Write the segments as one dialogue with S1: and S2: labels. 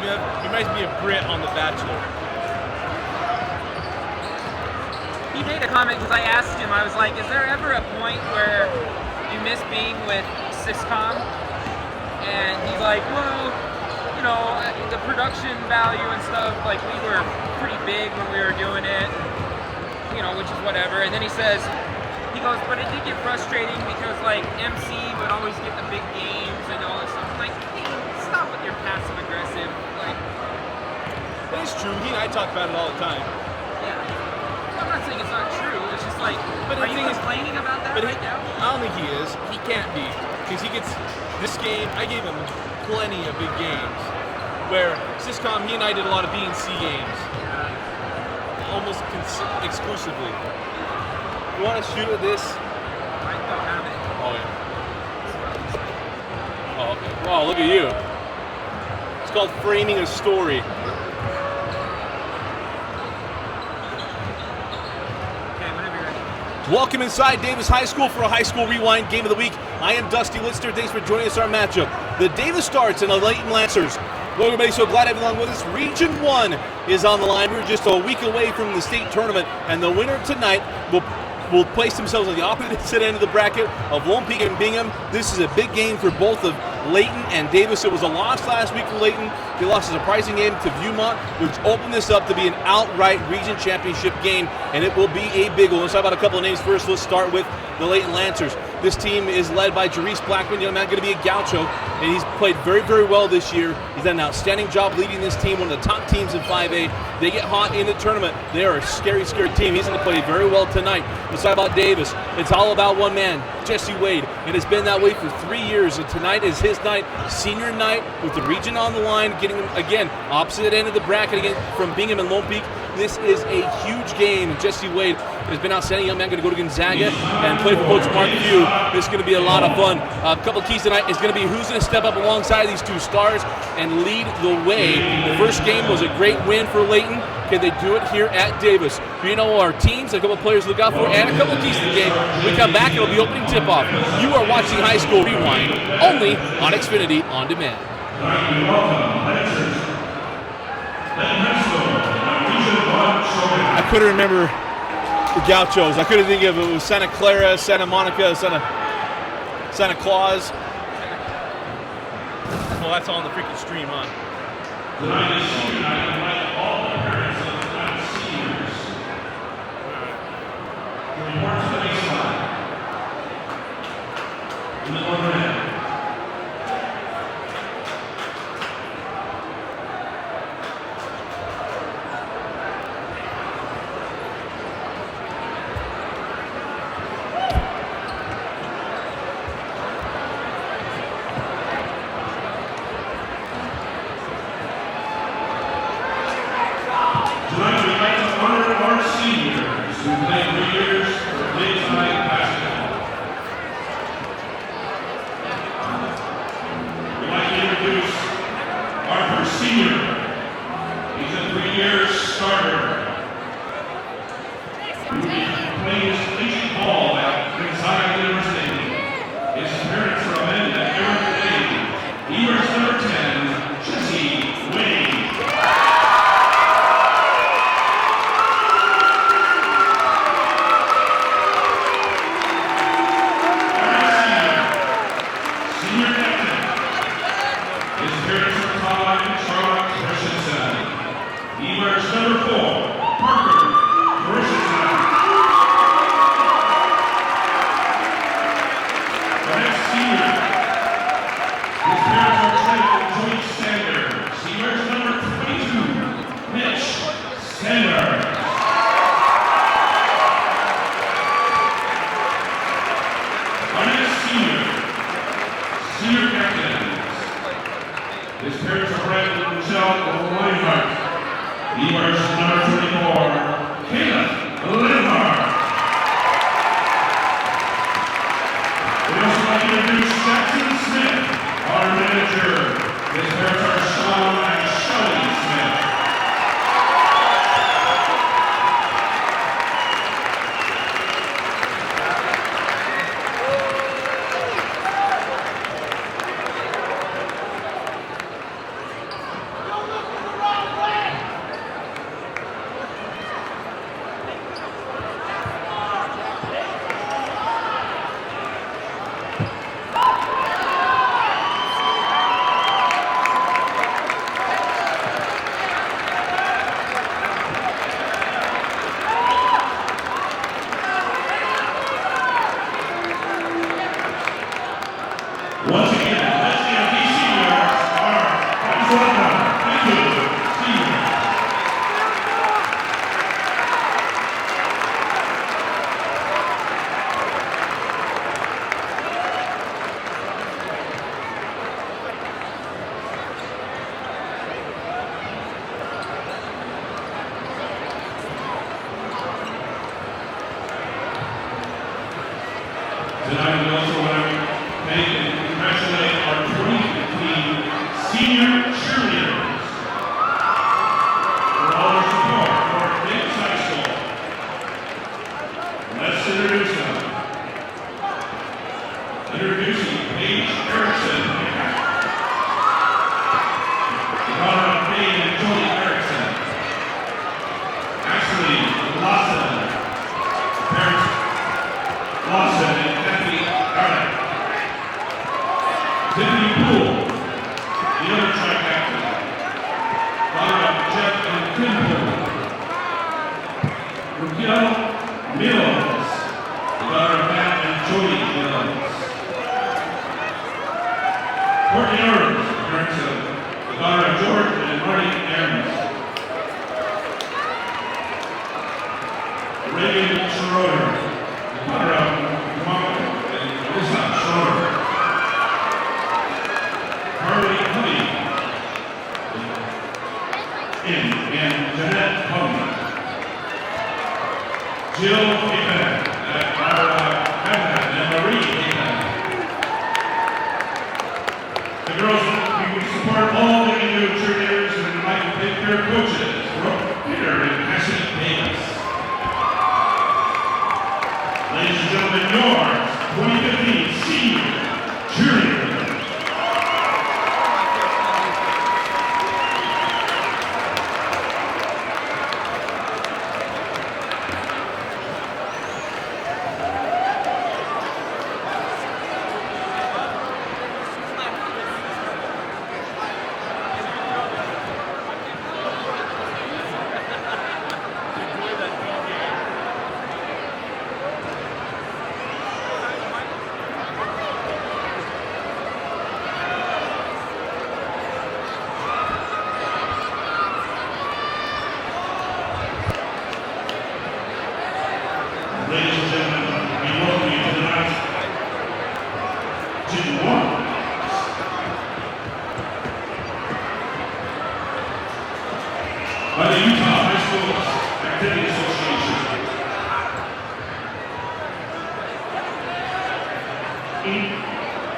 S1: me of? He reminds me of Britt on The Bachelor.
S2: He made a comment because I asked him, I was like, is there ever a point where you miss being with Syscom? And he's like, well, you know, the production value and stuff, like we were pretty big when we were doing it, you know, which is whatever. And then he says, he goes, but it did get frustrating because like MC would always get the big games and all this stuff. I'm like, hey, stop with your passive aggressive. Like,
S1: It's true. He and I talk about it all the time.
S2: yeah. I'm not saying it's not true. It's just like, are you complaining about that right now?
S1: I don't think he is. He can't be. Because he gets this game, I gave him plenty of big games. Where Syscom, he and I did a lot of B and C games. Almost exclusively. You want to shoot at this?
S2: I don't have it.
S1: Oh, yeah. Oh, okay. Wow, look at you. It's called framing a story. Welcome inside Davis High School for a High School Rewind Game of the Week. I am Dusty Lister. Thanks for joining us on our matchup. The Davis Starts and the Layton Lancers. Well, everybody, so glad to have you along with us. Region 1 is on the line. We're just a week away from the state tournament, and the winner tonight will place themselves on the opposite end of the bracket of Lone Peak and Bingham. This is a big game for both of Layton and Davis. It was a loss last week for Layton. They lost a surprising game to Viewmont, which opened this up to be an outright region championship game, and it will be a big one. Let's talk about a couple of names first. Let's start with the Layton Lancers. This team is led by Jarriesse Blackmon, young man, going to be a gaucho, and he's played very, very well this year. He's done an outstanding job leading this team, one of the top teams in 5A. They get hot in the tournament. They are a scary, scary team. He's going to play very well tonight. Let's talk about Davis. It's all about one man, Jesse Wade, and it's been that way for 3 years, and tonight is his night, senior night, with the region on the line, getting him, again, opposite end of the bracket again from Bingham and Lone Peak. This is a huge game. Jesse Wade has been outstanding. Young man going to go to Gonzaga and play for Coach Mark Few. This is going to be a lot of fun. A couple of keys tonight is going to be who's going to step up alongside these two stars and lead the way. The first game was a great win for Layton. Can they do it here at Davis? You know our teams, a couple of players to look out for, and a couple of keys to the game. When we come back, it'll be opening tip-off. You are watching High School Rewind, only on Xfinity On Demand. I couldn't remember the Gauchos. I couldn't think of it. It was Santa Clara, Santa Monica, Santa Claus. Well, that's all on the freaking stream, huh?
S3: Tonight is senior night. I invite all the parents of the tonight's seniors to report to the baseline. In the overhead. also want to thank and congratulate our 2015 senior cheerleaders for all their support for Davis High School. Let's introduce them. Introducing Paige Erickson. The daughter of Paige and Jody Erickson. Ashley Lawson. Parents Lawson and Kathy Garland. Tiffany Poole, the other trifecta. Daughter of Jeff and Tim Poole. Raquel Mills, the daughter of Matt and Jody Mills. Courtney Ernst, parents of the daughter of George and Marty Ernst. Reagan Schroeder, the daughter of Mark and Alyssa Schroeder. Harley Honey, and Jeanette Honey. Jill Haven, and Marie Haven. The girls, we support all the new cheerleaders and would like to thank their coaches, Brooke Peter and Cassie Davis. Ladies and gentlemen, yours, 2015 senior cheerleader. Ladies and gentlemen, we welcome you to tonight's Division 1. By the Utah High Schools Activity Association.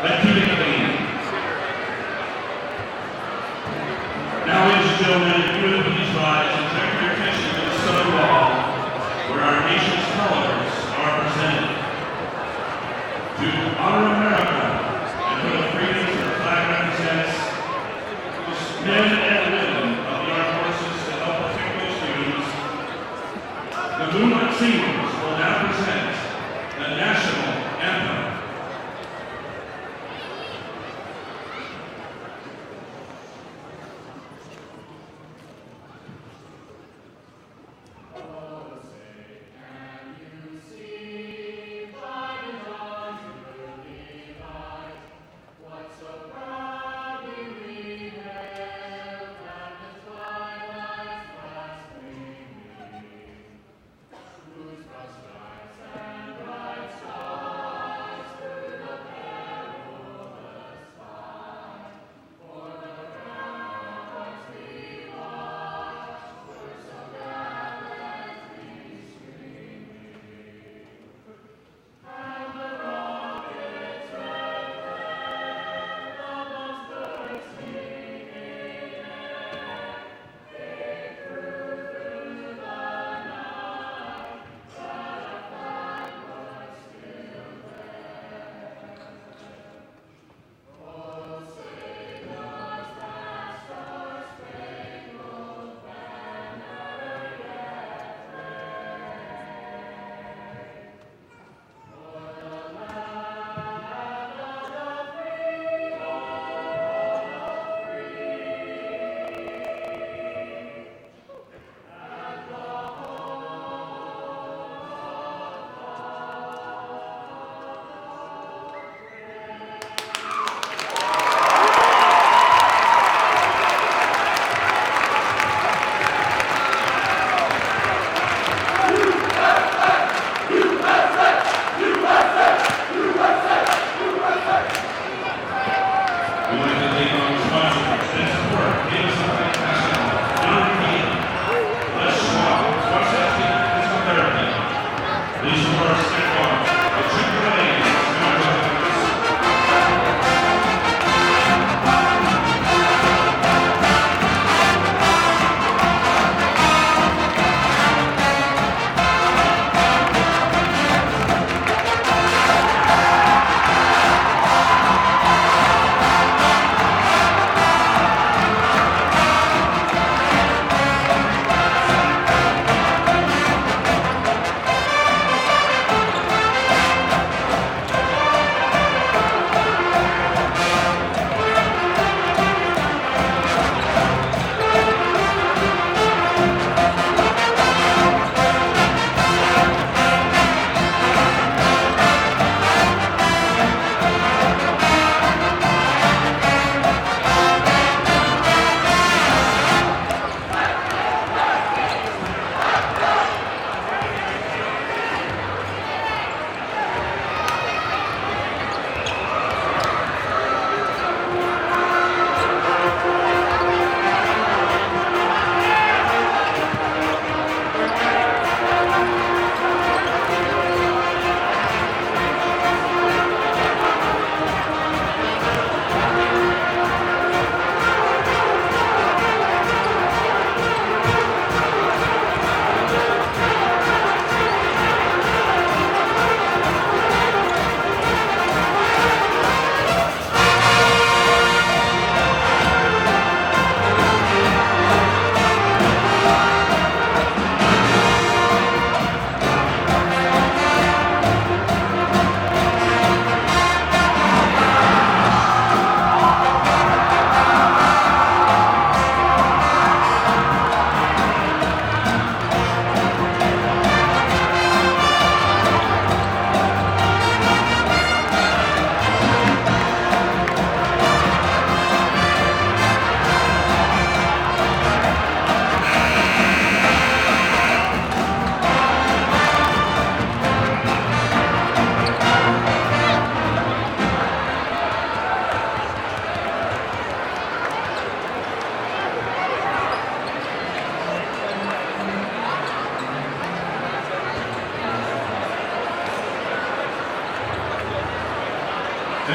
S3: Activity. Now, ladies and gentlemen, if you would please rise and direct your attention to the southern wall, where our nation's colors are presented. To honor America and for the freedoms that the flag represents, men and women of the armed forces that help protect those freedoms, the Moonlight Singers will now present the national anthem.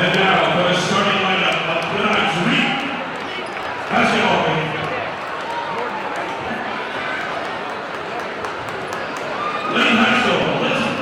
S3: And now for the starting lineup of tonight's week. Basketball game. Layton High School, listen.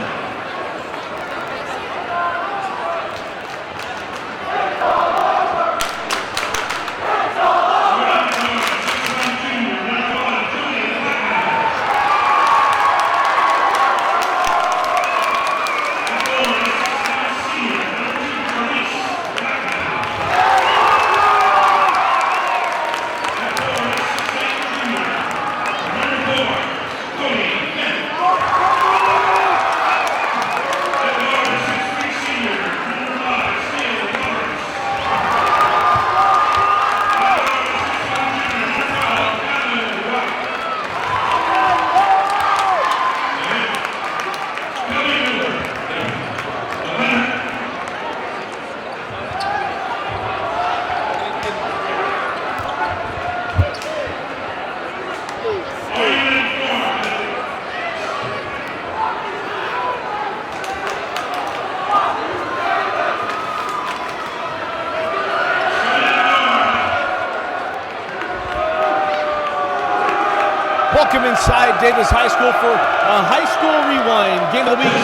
S1: Welcome inside Davis High School for a high school rewind game of the week.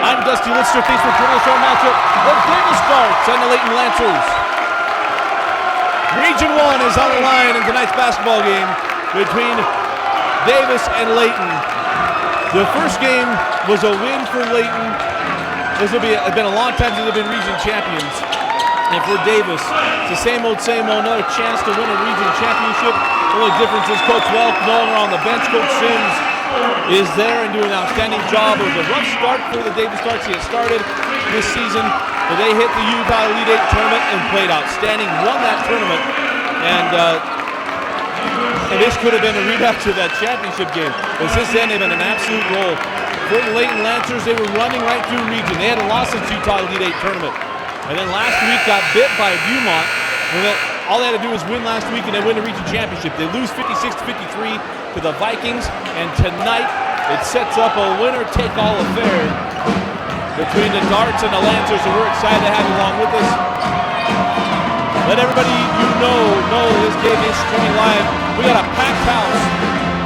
S1: I'm Dusty Lister. Thanks for joining us for our matchup of Davis Darts and the Layton Lancers. Region 1 is on the line in tonight's basketball game between Davis and Layton. The first game was a win for Layton. It's been a long time since they've been region champions. And for Davis, it's the same old, another chance to win a region championship. The only difference is Coach Welk no longer on the bench. Coach Sims is there and doing an outstanding job. It was a rough start for the Davis Darts. He had started this season, but they hit the Utah Elite 8 tournament and played outstanding, won that tournament, and this could have been a rematch to that championship game. But since then, they've been an absolute roll. For the Layton Lancers, they were running right through region. They hadn't lost since Utah Elite 8 tournament. And then last week got bit by Beaumont. All they had to do was win last week and they win the region championship. They lose 56-53 to the Vikings, and tonight it sets up a winner-take-all affair between the Darts and the Lancers, so we're excited to have you along with us. Let everybody know this game is streaming live. We got a packed house.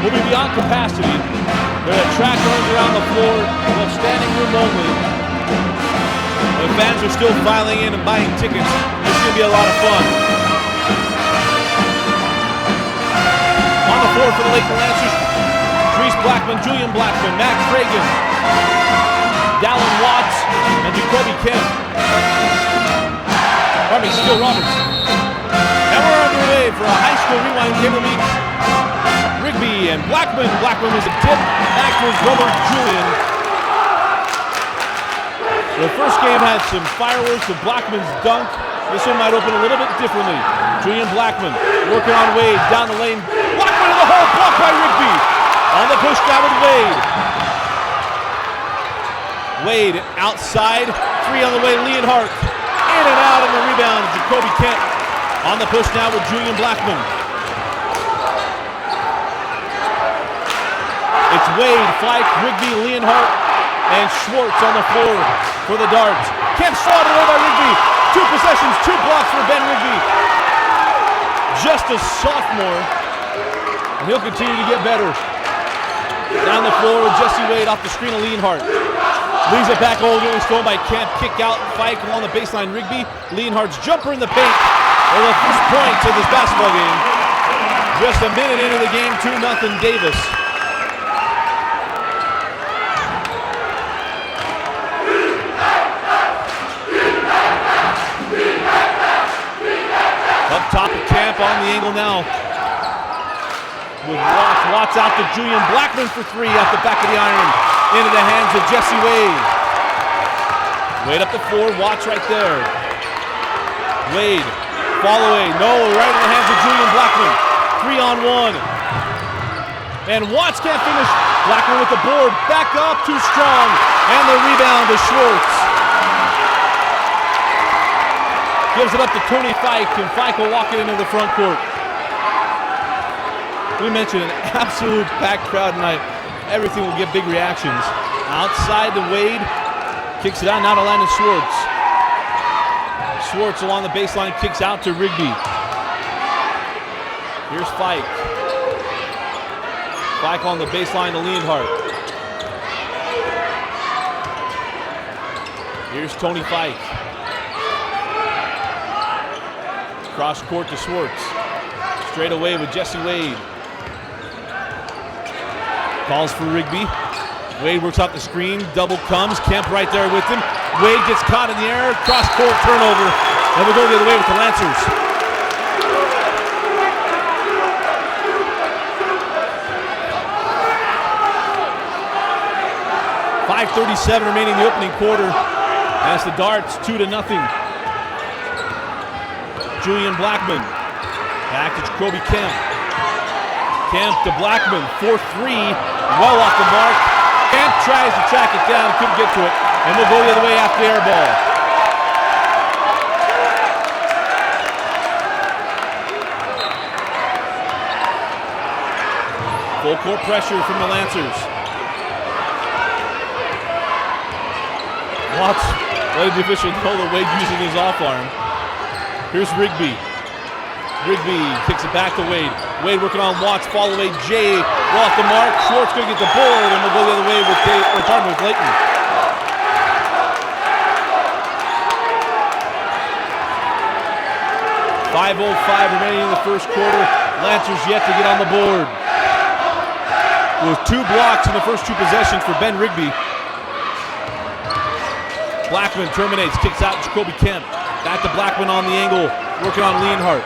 S1: We'll be beyond capacity. There are track runs around the floor. We'll have standing room only. The fans are still filing in and buying tickets. It's going to be a lot of fun. On the floor for the Layton Lancers, Jarriesse Blackmon, Julian Blackmon, Matt Pregame, Dallin Watts, and Jacoby Kemp. Steele Roberts. And we're underway for a high school rewind game of the week. Rigby and Blackmon. Blackmon was a tip back to his brother Julian. The first game had some fireworks with Blackman's dunk. This one might open a little bit differently. Julian Blackmon working on Wade down the lane. Blackmon in the hole, blocked by Rigby. On the push down with Wade. Wade outside, three on the way, Leonhardt. In and out in the rebound, Jacoby Kent. On the push now with Julian Blackmon. It's Wade, Fike, Rigby, Leonhardt, and Schwartz on the floor for the Darts. Kemp slaughtered away by Rigby. 2 possessions, 2 blocks for Ben Rigby. Just a sophomore, and he'll continue to get better. Down the floor with Jesse Wade off the screen of Leonhardt. Leaves it back over, it's thrown by Kemp. Kick out, Fike along the baseline. Rigby, Leonhardt's jumper in the paint. For the first points of this basketball game. Just a minute into the game, 2-0 Davis. Up top of Kemp on the angle now. With Watts out to Julian Blackmon for 3 off the back of the iron. Into the hands of Jesse Wade. Wade up the floor, Watts right there. Wade, fall away, no, right in the hands of Julian Blackmon. 3-on-1. And Watts can't finish. Blackmon with the board, back up, too strong. And the rebound to Schwartz. Gives it up to Tony Fike, and Fike will walk it into the front court. We mentioned an absolute packed crowd tonight. Everything will get big reactions. Outside to Wade. Kicks it out now to Landon Schwartz. Schwartz along the baseline, kicks out to Rigby. Here's Fike. Fike on the baseline to Leonhardt. Here's Tony Fike. Cross court to Schwartz. Straight away with Jesse Wade. Calls for Rigby. Wade works off the screen. Double comes. Kemp right there with him. Wade gets caught in the air. Cross court turnover. And we'll go the other way with the Lancers. .5:37 remaining in the opening quarter. As the Darts 2-0. Julian Blackmon. Back to Jacoby Kemp. Kemp to Blackmon. 4-3. Well off the mark. Kemp tries to track it down. Couldn't get to it. And we'll go the other way after the air ball. Full court pressure from the Lancers. Watts letting the official know that Wade using his off arm. Here's Rigby. Rigby kicks it back to Wade. Wade working on Watts, follow away Jay. Well off the mark. Schwartz gonna get the board, and we'll go the other way with with Layton. .5:05 remaining in the first quarter. Lancers yet to get on the board. With 2 blocks in the first 2 possessions for Ben Rigby. Blackmon terminates, kicks out Jacoby Kemp. Back to Blackmon on the angle, working on Leonhardt.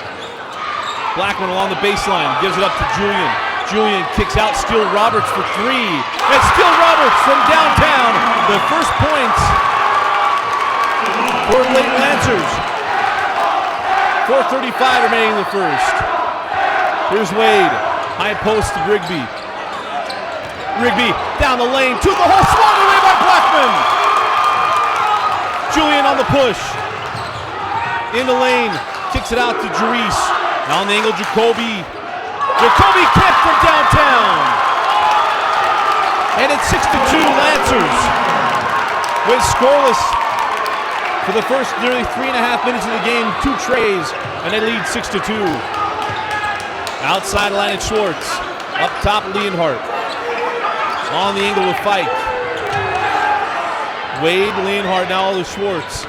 S1: Blackmon along the baseline, gives it up to Julian. Julian kicks out Steele Roberts for 3. And Steele Roberts from downtown. The first points for the Layton Lancers. 4:35 remaining in the first. Here's Wade, high post to Rigby. Rigby down the lane, to the hole, swung away by Blackmon. Julian on the push. In the lane, kicks it out to Jarriesse. Now on the angle, Jacoby Kemp from downtown. And it's 6-2 Lancers. With scoreless for the first nearly 3.5 minutes of the game, 2 trays, and they lead 6-2. Outside line at Schwartz. Up top, Leonhardt. On the angle with Fike. Wade, Leonhardt now to Schwartz.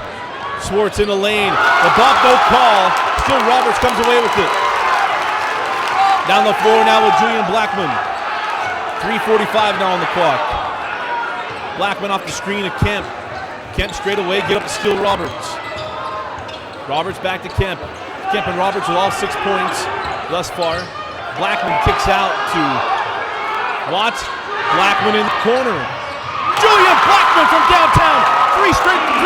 S1: Schwartz in the lane. The bump, no call. Still Roberts comes away with it. Down the floor now with Julian Blackmon. 3:45 now on the clock. Blackmon off the screen of Kemp. Kemp straight away, get up to Steele Roberts. Roberts back to Kemp. Kemp and Roberts with all 6 points thus far. Blackmon kicks out to Watts. Blackmon in the corner. Julian Blackmon from downtown. 3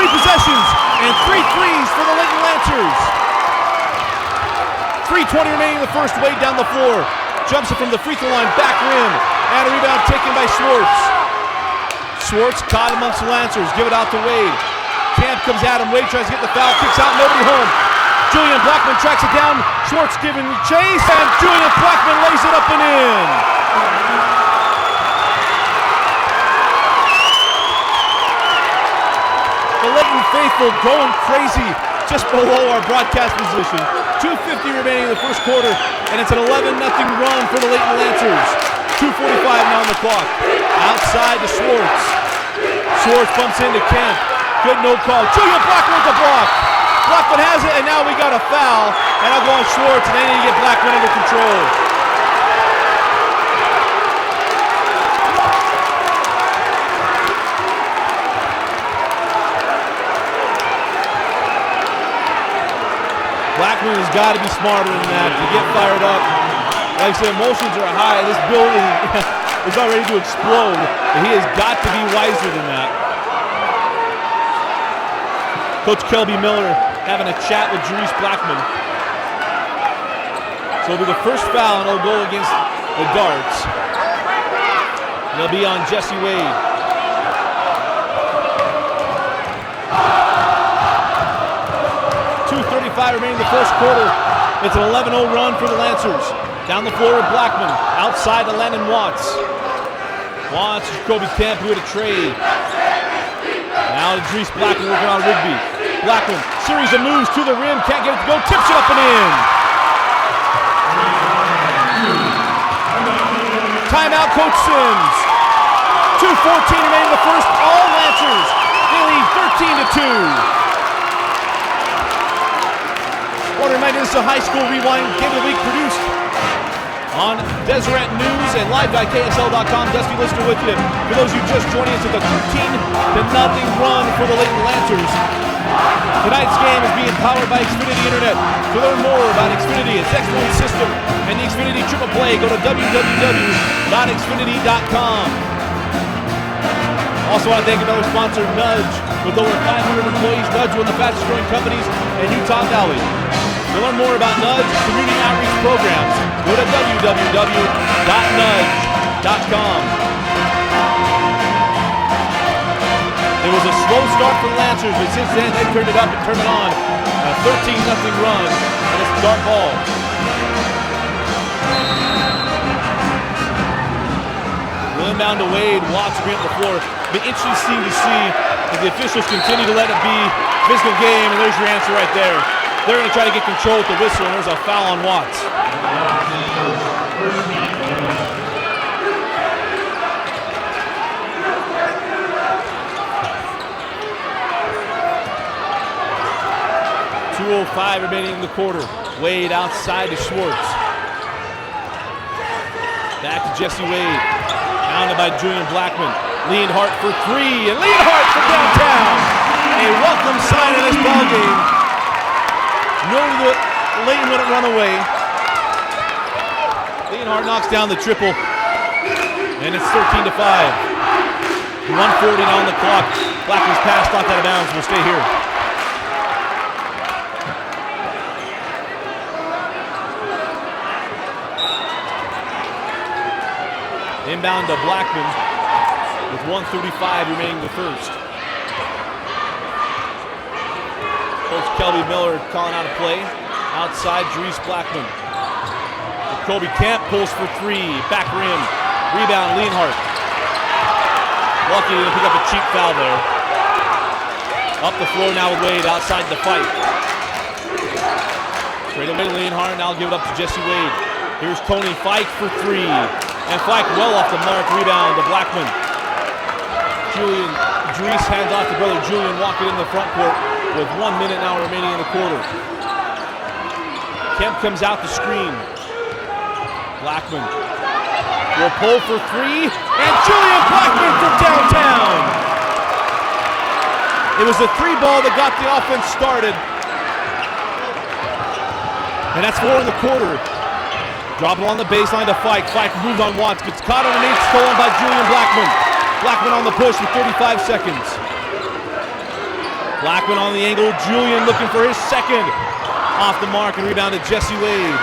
S1: possessions and 3 threes for the Layton Lancers. 3:20 remaining in the first. Wade down the floor. Jumps it from the free throw line, back rim. And a rebound taken by Schwartz. Schwartz caught amongst the Lancers. Give it out to Wade. Camp comes at him. Wade tries to get the foul. Kicks out. Nobody home. Julian Blackmon tracks it down. Schwartz giving the chase. And Julian Blackmon lays it up and in. The Layton faithful going crazy just below our broadcast position. 2:50 remaining in the first quarter, and it's an 11-0 run for the Layton Lancers. 2:45 now on the clock. Outside to Schwartz. Schwartz bumps into Kemp. Good no call. Julian Blackmon with the block. Blackmon has it, and now we got a foul. And I'll go on Schwartz, and they need to get Blackmon under control. Blackmon has got to be smarter than that to get fired up. Like I said, emotions are high. This building is about ready to explode. But he has got to be wiser than that. Coach Kelby Miller having a chat with Jarriesse Blackmon. So it'll be the first foul, and it'll go against the Darts. It'll be on Jesse Wade. Remaining in the first quarter. It's an 11-0 run for the Lancers. Down the floor with Blackmon. Outside to Landon Watts. Watts, Jacoby Kemp with a trade. Now to Jarriesse Blackmon working on Rigby. Blackmon, series of moves to the rim, can't get it to go, tips it up and in. Timeout, Coach Sims. 2:14 remaining in the first. All Lancers. They lead 13-2. Want to remind you this is a high school rewind game of the week produced on Deseret News and live by KSL.com. Dusty Lister with you. For those of you just joining us, it's a 13-0 run for the Layton Lancers. Tonight's game is being powered by Xfinity Internet. To learn more about Xfinity, its excellent system, and the Xfinity Triple Play, go to www.xfinity.com. Also want to thank another sponsor, Nudge. With over 500 employees, Nudge, one of the fastest growing companies in Utah Valley. To learn more about Nudge community outreach programs, go to www.nudge.com. It was a slow start for the Lancers, but since then they've turned it up and turned it on. A 13-0 run, and it's dark ball. Will inbound to Wade, Watts will be on the floor. Be interesting to see if the officials continue to let it be physical game, and there's your answer right there. They're going to try to get control with the whistle, and there's a foul on Watts. 2:05 remaining in the quarter. Wade outside to Schwartz. Back to Jesse Wade. Pounded by Julian Blackmon. Leonhardt for three, and Leonhardt from downtown. A welcome sign in this ballgame. Knowing that Layton wouldn't run away. Leonhardt knocks down the triple, and it's 13-5. 1:40 now on the clock. Blackmon's pass knocked out of bounds. We'll stay here. Inbound to Blackmon with 1:35 remaining in the first. Coach Kelby Miller calling out a play. Outside, Jarriesse Blackmon. Kobe Camp pulls for three. Back rim. Rebound, Leonhardt. Lucky to pick up a cheap foul there. Up the floor now with Wade outside the fight. Straight away to Leonhardt. Now give it up to Jesse Wade. Here's Tony Fike for three. And Fike well off the mark. Rebound to Blackmon. Jarriesse hands off to brother Julian, walking in the front court with 1 minute now remaining in the quarter. Kemp comes out the screen. Blackmon will pull for three, and Julian Blackmon from downtown. It was the three ball that got the offense started. And that's 4 in the quarter. Drop it on the baseline to Fike. Fike moves on Watts, gets caught underneath, stolen by Julian Blackmon. Blackmon on the push with 35 seconds. Blackmon on the angle. Julian looking for his second. Off the mark and rebound to Jesse Wade.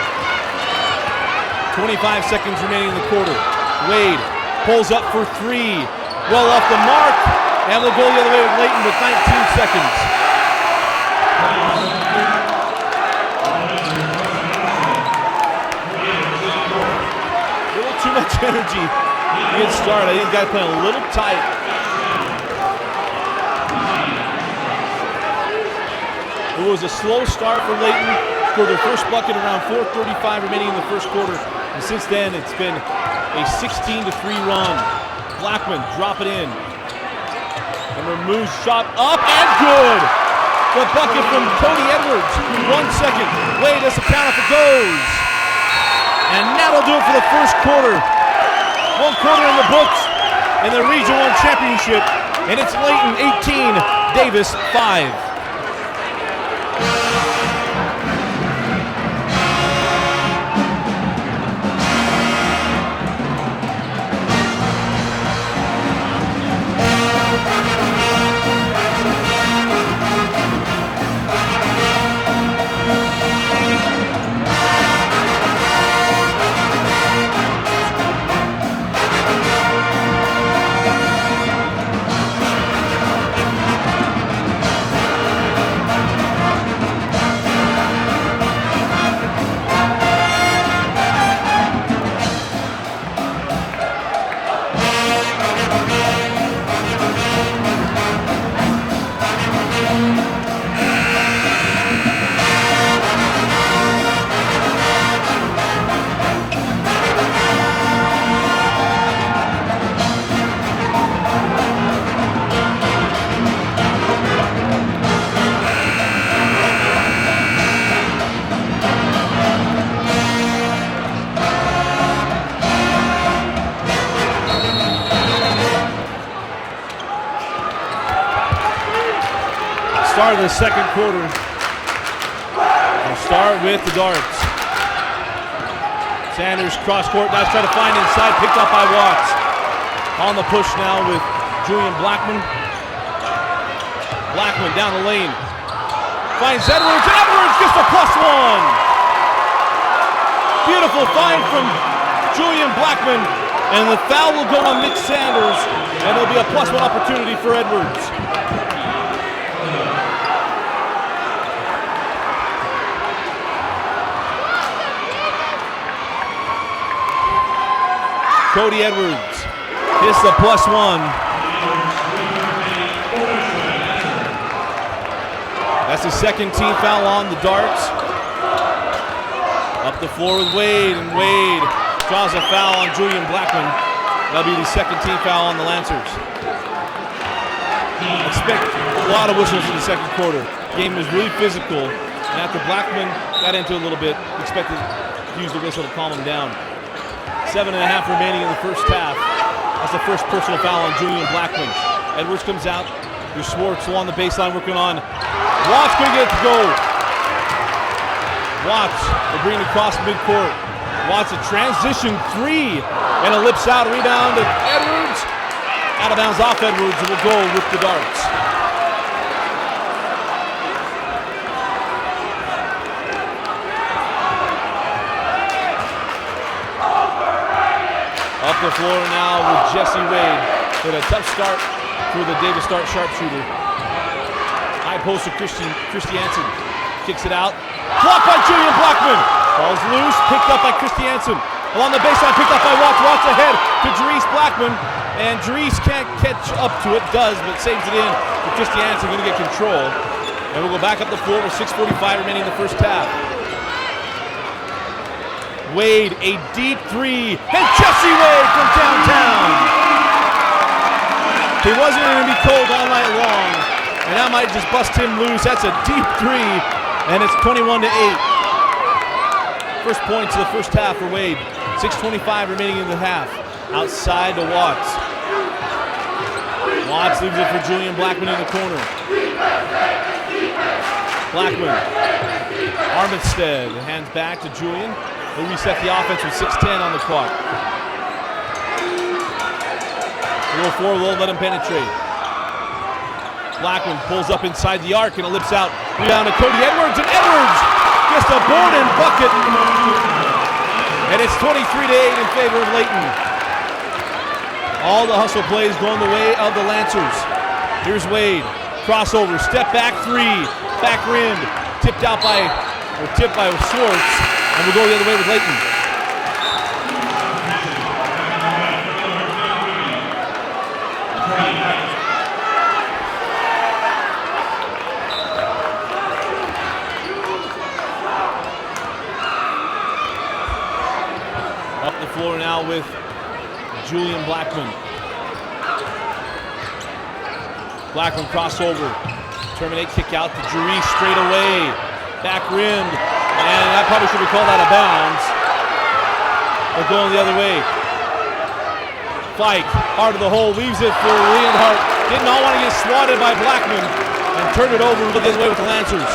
S1: 25 seconds remaining in the quarter. Wade pulls up for three. Well off the mark. And we'll go the other way with Layton with 19 seconds. Too much energy to get started. I think the guy's playing a little tight. It was a slow start for Layton. Scored their first bucket around 4:35 remaining in the first quarter. And since then, it's been a 16-3 run. Blackmon drop it in. And removes shot up and good. The bucket from Cody Edwards. 1 second. Wade does the count if it goes. And that'll do it for the first quarter. 1 quarter in the books in the Region 1 Championship. And it's Layton 18, Davis 5. start of the second quarter. We'll start with the darts. Sanders cross court, now trying to find inside, picked up by Watts. On the push now with Julian Blackmon. Blackmon down the lane. Finds Edwards, and Edwards gets the +1. Beautiful find from Julian Blackmon, and the foul will go on Mitch Sanders, and there'll be a +1 opportunity for Edwards. Cody Edwards hits the +1. That's his second team foul on the darts. Up the floor with Wade, and Wade draws a foul on Julian Blackmon. That'll be the second team foul on the Lancers. Expect a lot of whistles in the second quarter. The game was really physical, and after Blackmon got into it a little bit, expected to use the whistle to calm him down. 7.5 remaining in the first half. That's the first personal foul on Julian Blackmon. Edwards comes out. There's Schwartz along the baseline working on. Watts couldn't get it to go. Watts will bring it across midcourt. Watts a transition 3 and a lips out rebound to Edwards. Out of bounds off Edwards, and will go with the darts. Up the floor now with Jesse Wade with a tough start for the Davis Start sharpshooter. High post to Christiansen. Kicks it out. Blocked by Julian Blackmon. Falls loose, picked up by Christiansen. Along the baseline, picked up by Watts. Watts ahead to Jarriesse Blackmon. And Jarriesse can't catch up to it, does, but saves it in. But Christiansen going to get control. And we'll go back up the floor with 6:45 remaining in the first half. Wade, a deep 3, and Jesse Wade from downtown. He wasn't going to be cold all night long, and that might just bust him loose. That's a deep 3, and it's 21-8. First points of the first half for Wade. 6:25 remaining in the half. Outside to Watts. Watts leaves it for Julian Blackmon in the corner. Blackmon. Armitstead hands back to Julian. He'll reset the offense with 6:10 on the clock. A little forward, won't let him penetrate. Blackmon pulls up inside the arc and it lips out. Rebound to Cody Edwards, and Edwards gets a board and bucket. And it's 23-8 in favor of Layton. All the hustle plays going the way of the Lancers. Here's Wade. Crossover, step back 3, back rimmed, tipped by Schwartz. And we'll go the other way with Layton. Up the floor now with Julian Blackmon. Blackmon crossover. Terminate, kick out to Jarriesse straight away. Back rimmed. And I probably should have called out of bounds. They're going the other way. Fike, hard of the hole, leaves it for Leonhardt. Did not want to get swatted by Blackmon and turned it over and look the other way with the Lancers.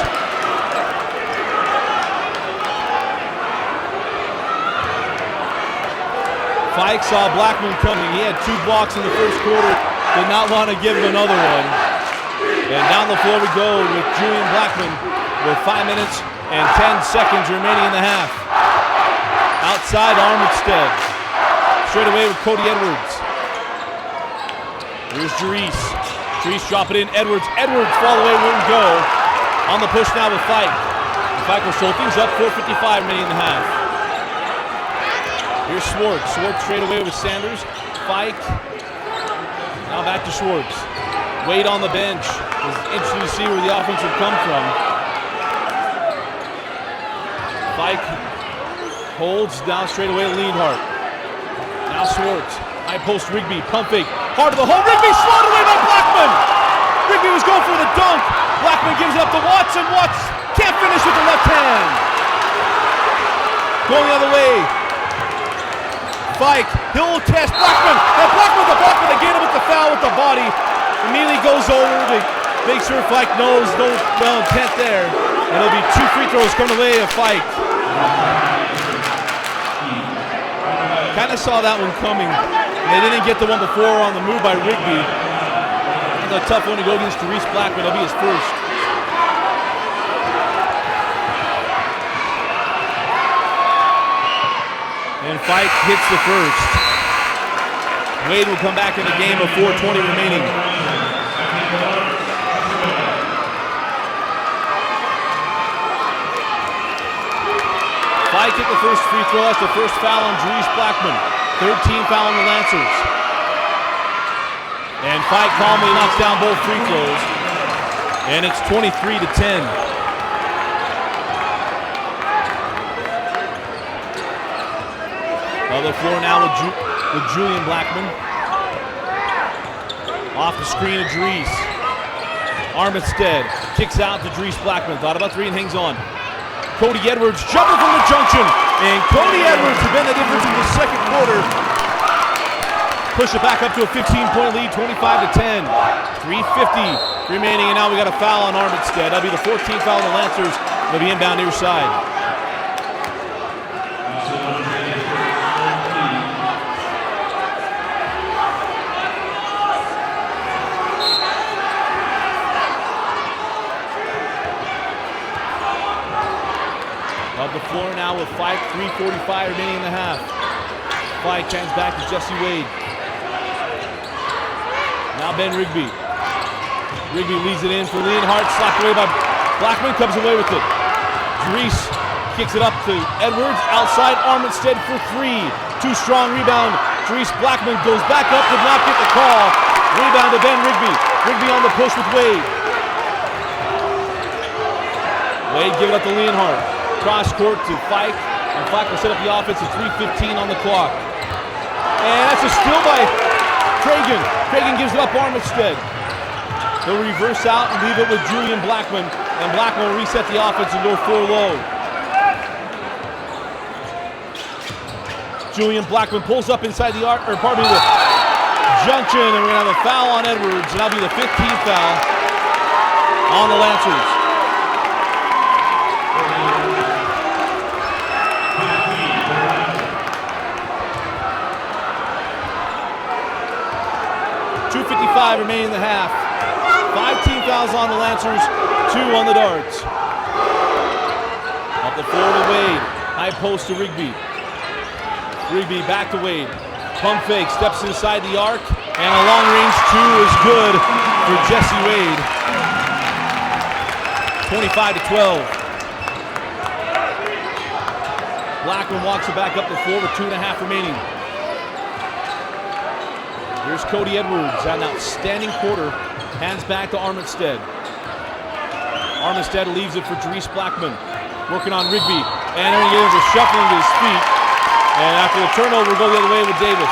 S1: Fike saw Blackmon coming. He had 2 blocks in the first quarter. Did not want to give him another one. And down the floor we go with Julian Blackmon with 5 minutes and 10 seconds remaining in the half. Outside Armitstead. Straight away with Cody Edwards. Here's Jarriesse. Jarriesse drop it in. Edwards fall away, wouldn't go. On the push now with Fike. Fike will show things up. 4:55 remaining in the half. Here's Schwartz. Schwartz straight away with Sanders. Fike. Now back to Schwartz. Wade on the bench. It's interesting to see where the offense would come from. Fike holds down straight away to Leonhardt. Now Schwartz. High post Rigby. Pump fake. Hard to the hole. Rigby swatted away by Blackmon. Rigby was going for the dunk. Blackmon gives it up to Watts, and Watts can't finish with the left hand. Going the other way. Fike. He'll test Blackmon. And Blackmon with the block, but again with the foul with the body. Immediately goes over to Make sure Fike knows no well intent there. And it'll be 2 free throws coming away of Fike. Kind of saw that one coming. They didn't get the one before on the move by Rigby. It's a tough one to go against Jarriesse Blackmon. It'll be his first. And Fike hits the first. Wade will come back in the game with 4:20 remaining. Fike hit the first free throw. That's the first foul on Jarriesse Blackmon. 13 foul on the Lancers. And Fike calmly knocks down both free throws. And it's 23-10. On the floor now with Julian Blackmon. Off the screen of Jarriesse. Armistead kicks out to Jarriesse Blackmon. Thought about three and hangs on. Cody Edwards jumping from the junction. And Cody Edwards has been the difference in the second quarter. Push it back up to a 15-point lead, 25-10. 3:50 remaining, and now we got a foul on Armistead. That'll be the 14th foul on the Lancers. They'll be inbound near side. Up the floor now with Fike, 3:45 remaining in the half. Fike hands back to Jesse Wade. Now Ben Rigby. Rigby leads it in for Leonhardt, slapped away by Blackmon, comes away with it. Jarriesse kicks it up to Edwards, outside Armistead for three. Too strong rebound. Jarriesse Blackmon goes back up, did not get the call. Rebound to Ben Rigby. Rigby on the push with Wade. Wade give it up to Leonhardt. Cross court to Fike, and Fike will set up the offense at 3:15 on the clock. And that's a steal by Pregame. Pregame gives it up Armistead. He'll reverse out and leave it with Julian Blackmon, and Blackmon will reset the offense and go 4 low. Julian Blackmon pulls up inside the arc, or pardon me, the junction, and we're gonna have a foul on Edwards, and that'll be the 15th foul on the Lancers. Remaining in the half. 5 team fouls on the Lancers, 2 on the Darts. Up the floor to Wade. High post to Rigby. Rigby back to Wade. Pump fake, steps inside the arc, and a long range 2 is good for Jesse Wade. 25-12. Blackmon walks it back up the floor with 2.5 remaining. Here's Cody Edwards, an outstanding quarter. Hands back to Armistead. Armistead leaves it for Jarriesse Blackmon. Working on Rigby. And there he is, a shuffling to his feet. And after the turnover, we'll go the other way with Davis.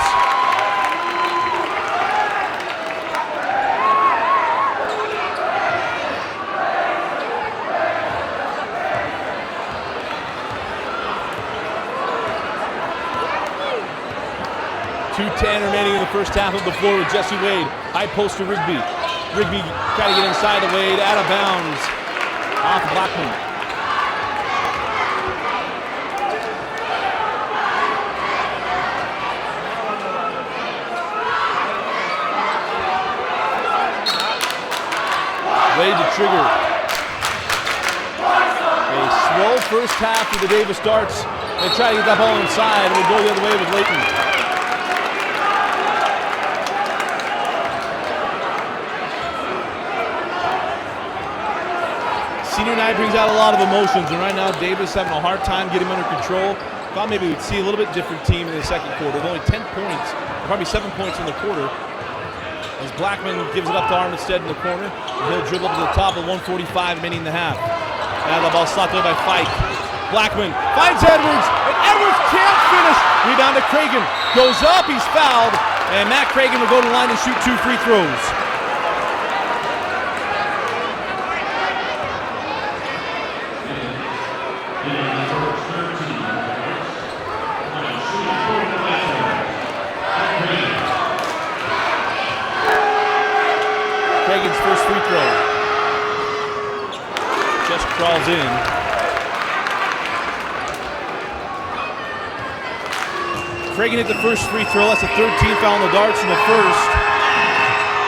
S1: .2:10 remaining in the first half of the floor with Jesse Wade. High post to Rigby. Rigby trying to get inside the Wade, out of bounds. Off Blackmon. Wade to trigger. A slow first half for the Davis Darts. They try to get that ball inside, and we'll go the other way with Layton. Senior night brings out a lot of emotions, and right now Davis having a hard time getting him under control. Thought maybe we'd see a little bit different team in the second quarter. With only 10 points, probably 7 points in the quarter. As Blackmon gives it up to Armistead in the corner, and he'll dribble up to the top of 1:45 remaining in the half. Now the ball slapped away by Fike. Blackmon finds Edwards, and Edwards can't finish. Rebound to Pregame. Goes up, he's fouled, and Matt Pregame will go to the line and shoot 2 free throws. Pregame's first free throw. just crawls in. Pregame hit the first free throw. That's the third team foul on the Darts, and the first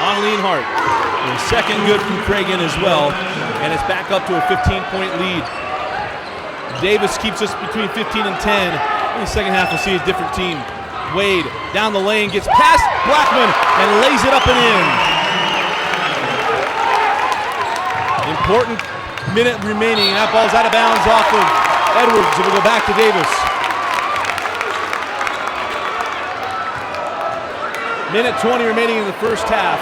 S1: on Leonhardt. The second good from Pregame as well, and it's back up to a 15-point lead. Davis keeps us between 15 and 10. In the second half, we'll see a different team. Wade down the lane, gets past Blackmon and lays it up and in. Important minute remaining, and that ball's out of bounds off of Edwards. It will go back to Davis. Minute 20 remaining in the first half.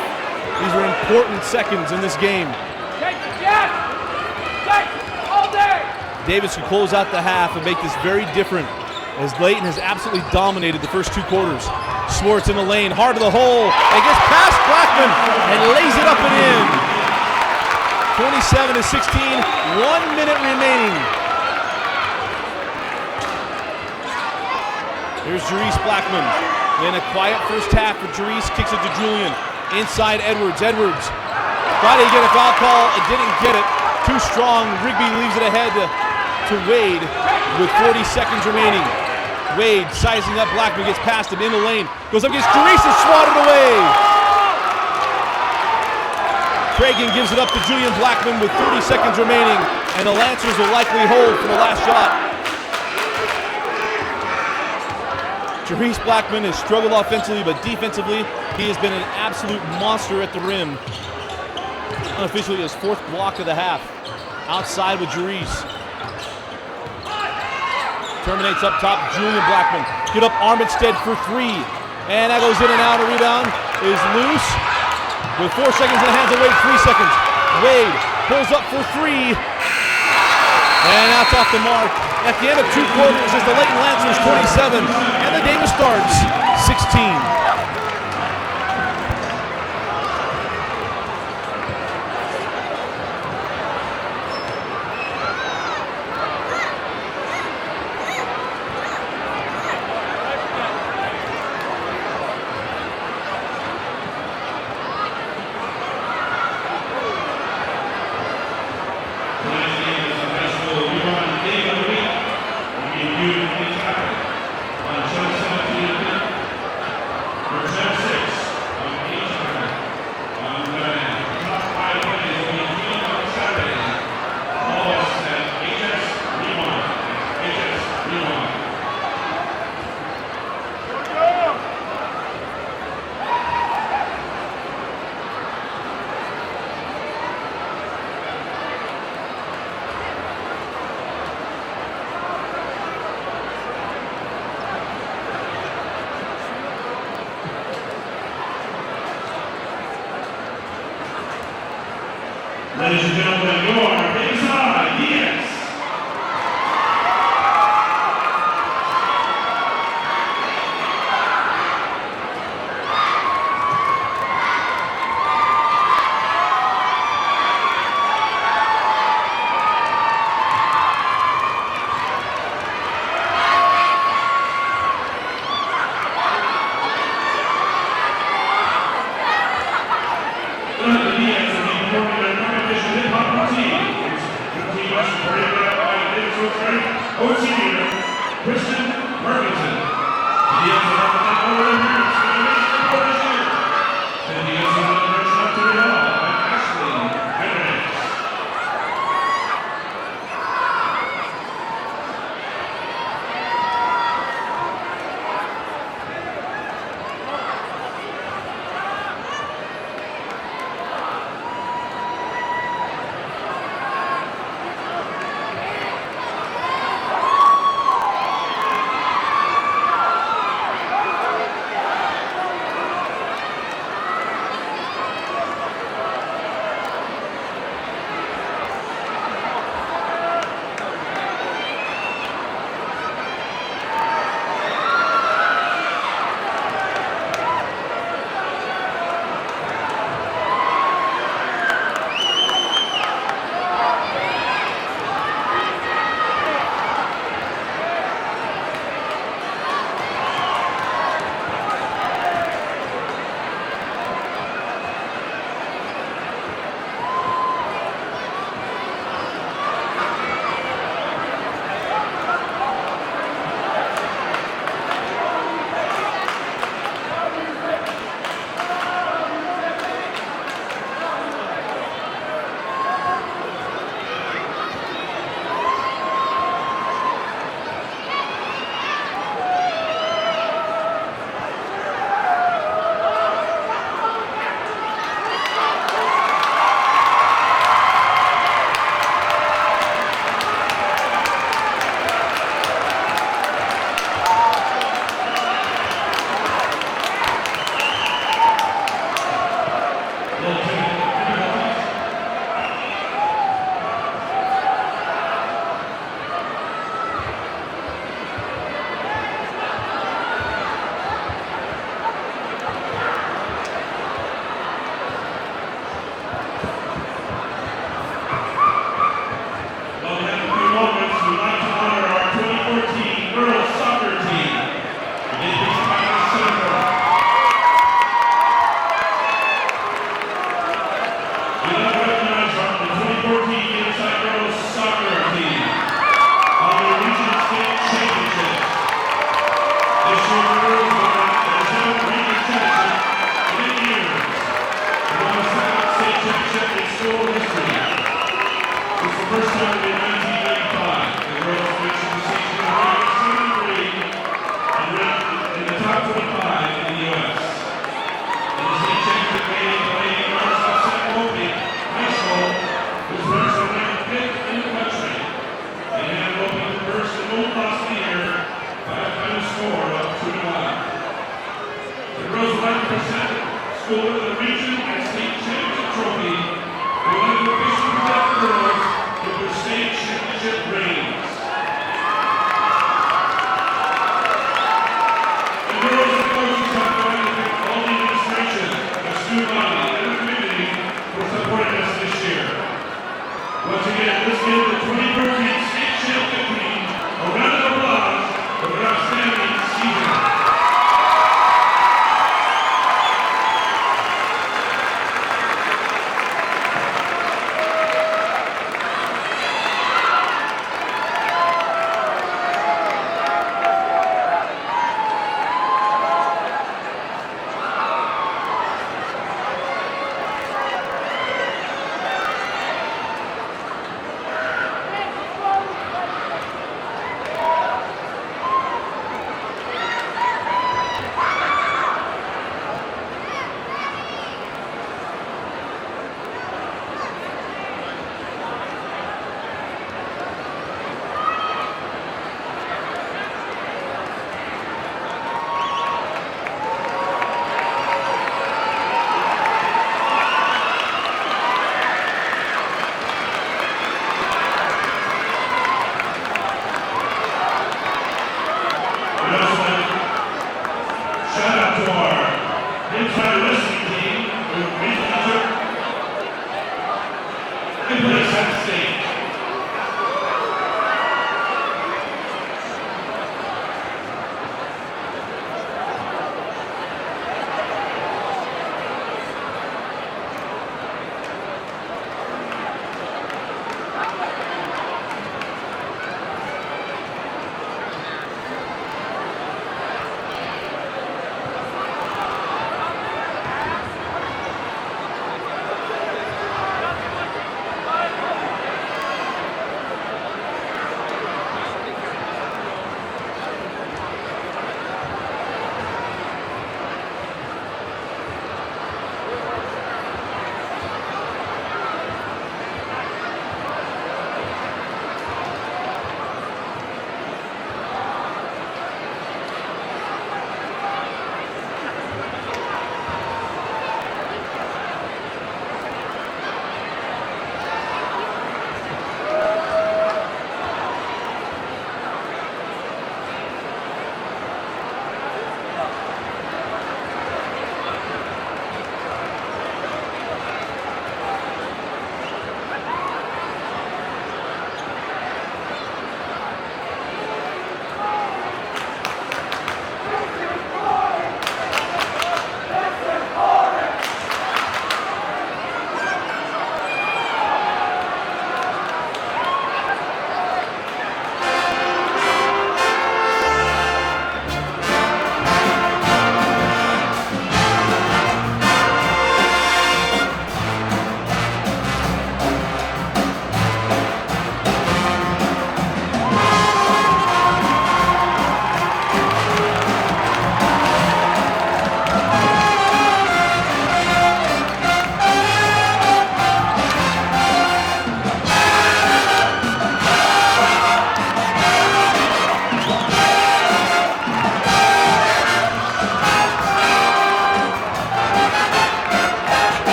S1: These are important seconds in this game. Davis can close out the half and make this very different, as Layton has absolutely dominated the first two quarters. Swartz in the lane, hard to the hole, and gets past Blackmon and lays it up and in. 27 to 16, 1 minute remaining. Here's Jarriesse Blackmon. In a quiet first half for Jarriesse, kicks it to Julian. Inside Edwards. Edwards thought he'd get a foul call, and didn't get it. Too strong. Rigby leaves it ahead to Wade with 40 seconds remaining. Wade sizing up Blackmon, gets past him in the lane, goes up against Jarriesse and swatted away. Pregame gives it up to Julian Blackmon with 30 seconds remaining, and the Lancers will likely hold for the last shot. Jarriesse Blackmon has struggled offensively, but defensively, he has been an absolute monster at the rim. Unofficially his fourth block of the half. Outside with Jarriesse. Terminates up top, Julian Blackmon. Get up Armitstead for three. And that goes in and out. A rebound is loose. With 4 seconds in the hands of Wade, 3 seconds. Wade pulls up for three. And that's off the mark. At the end of two quarters, it's the Layton Lancers 27 and the Davis Darts 16.
S3: Ladies and gentlemen, your big side, yes.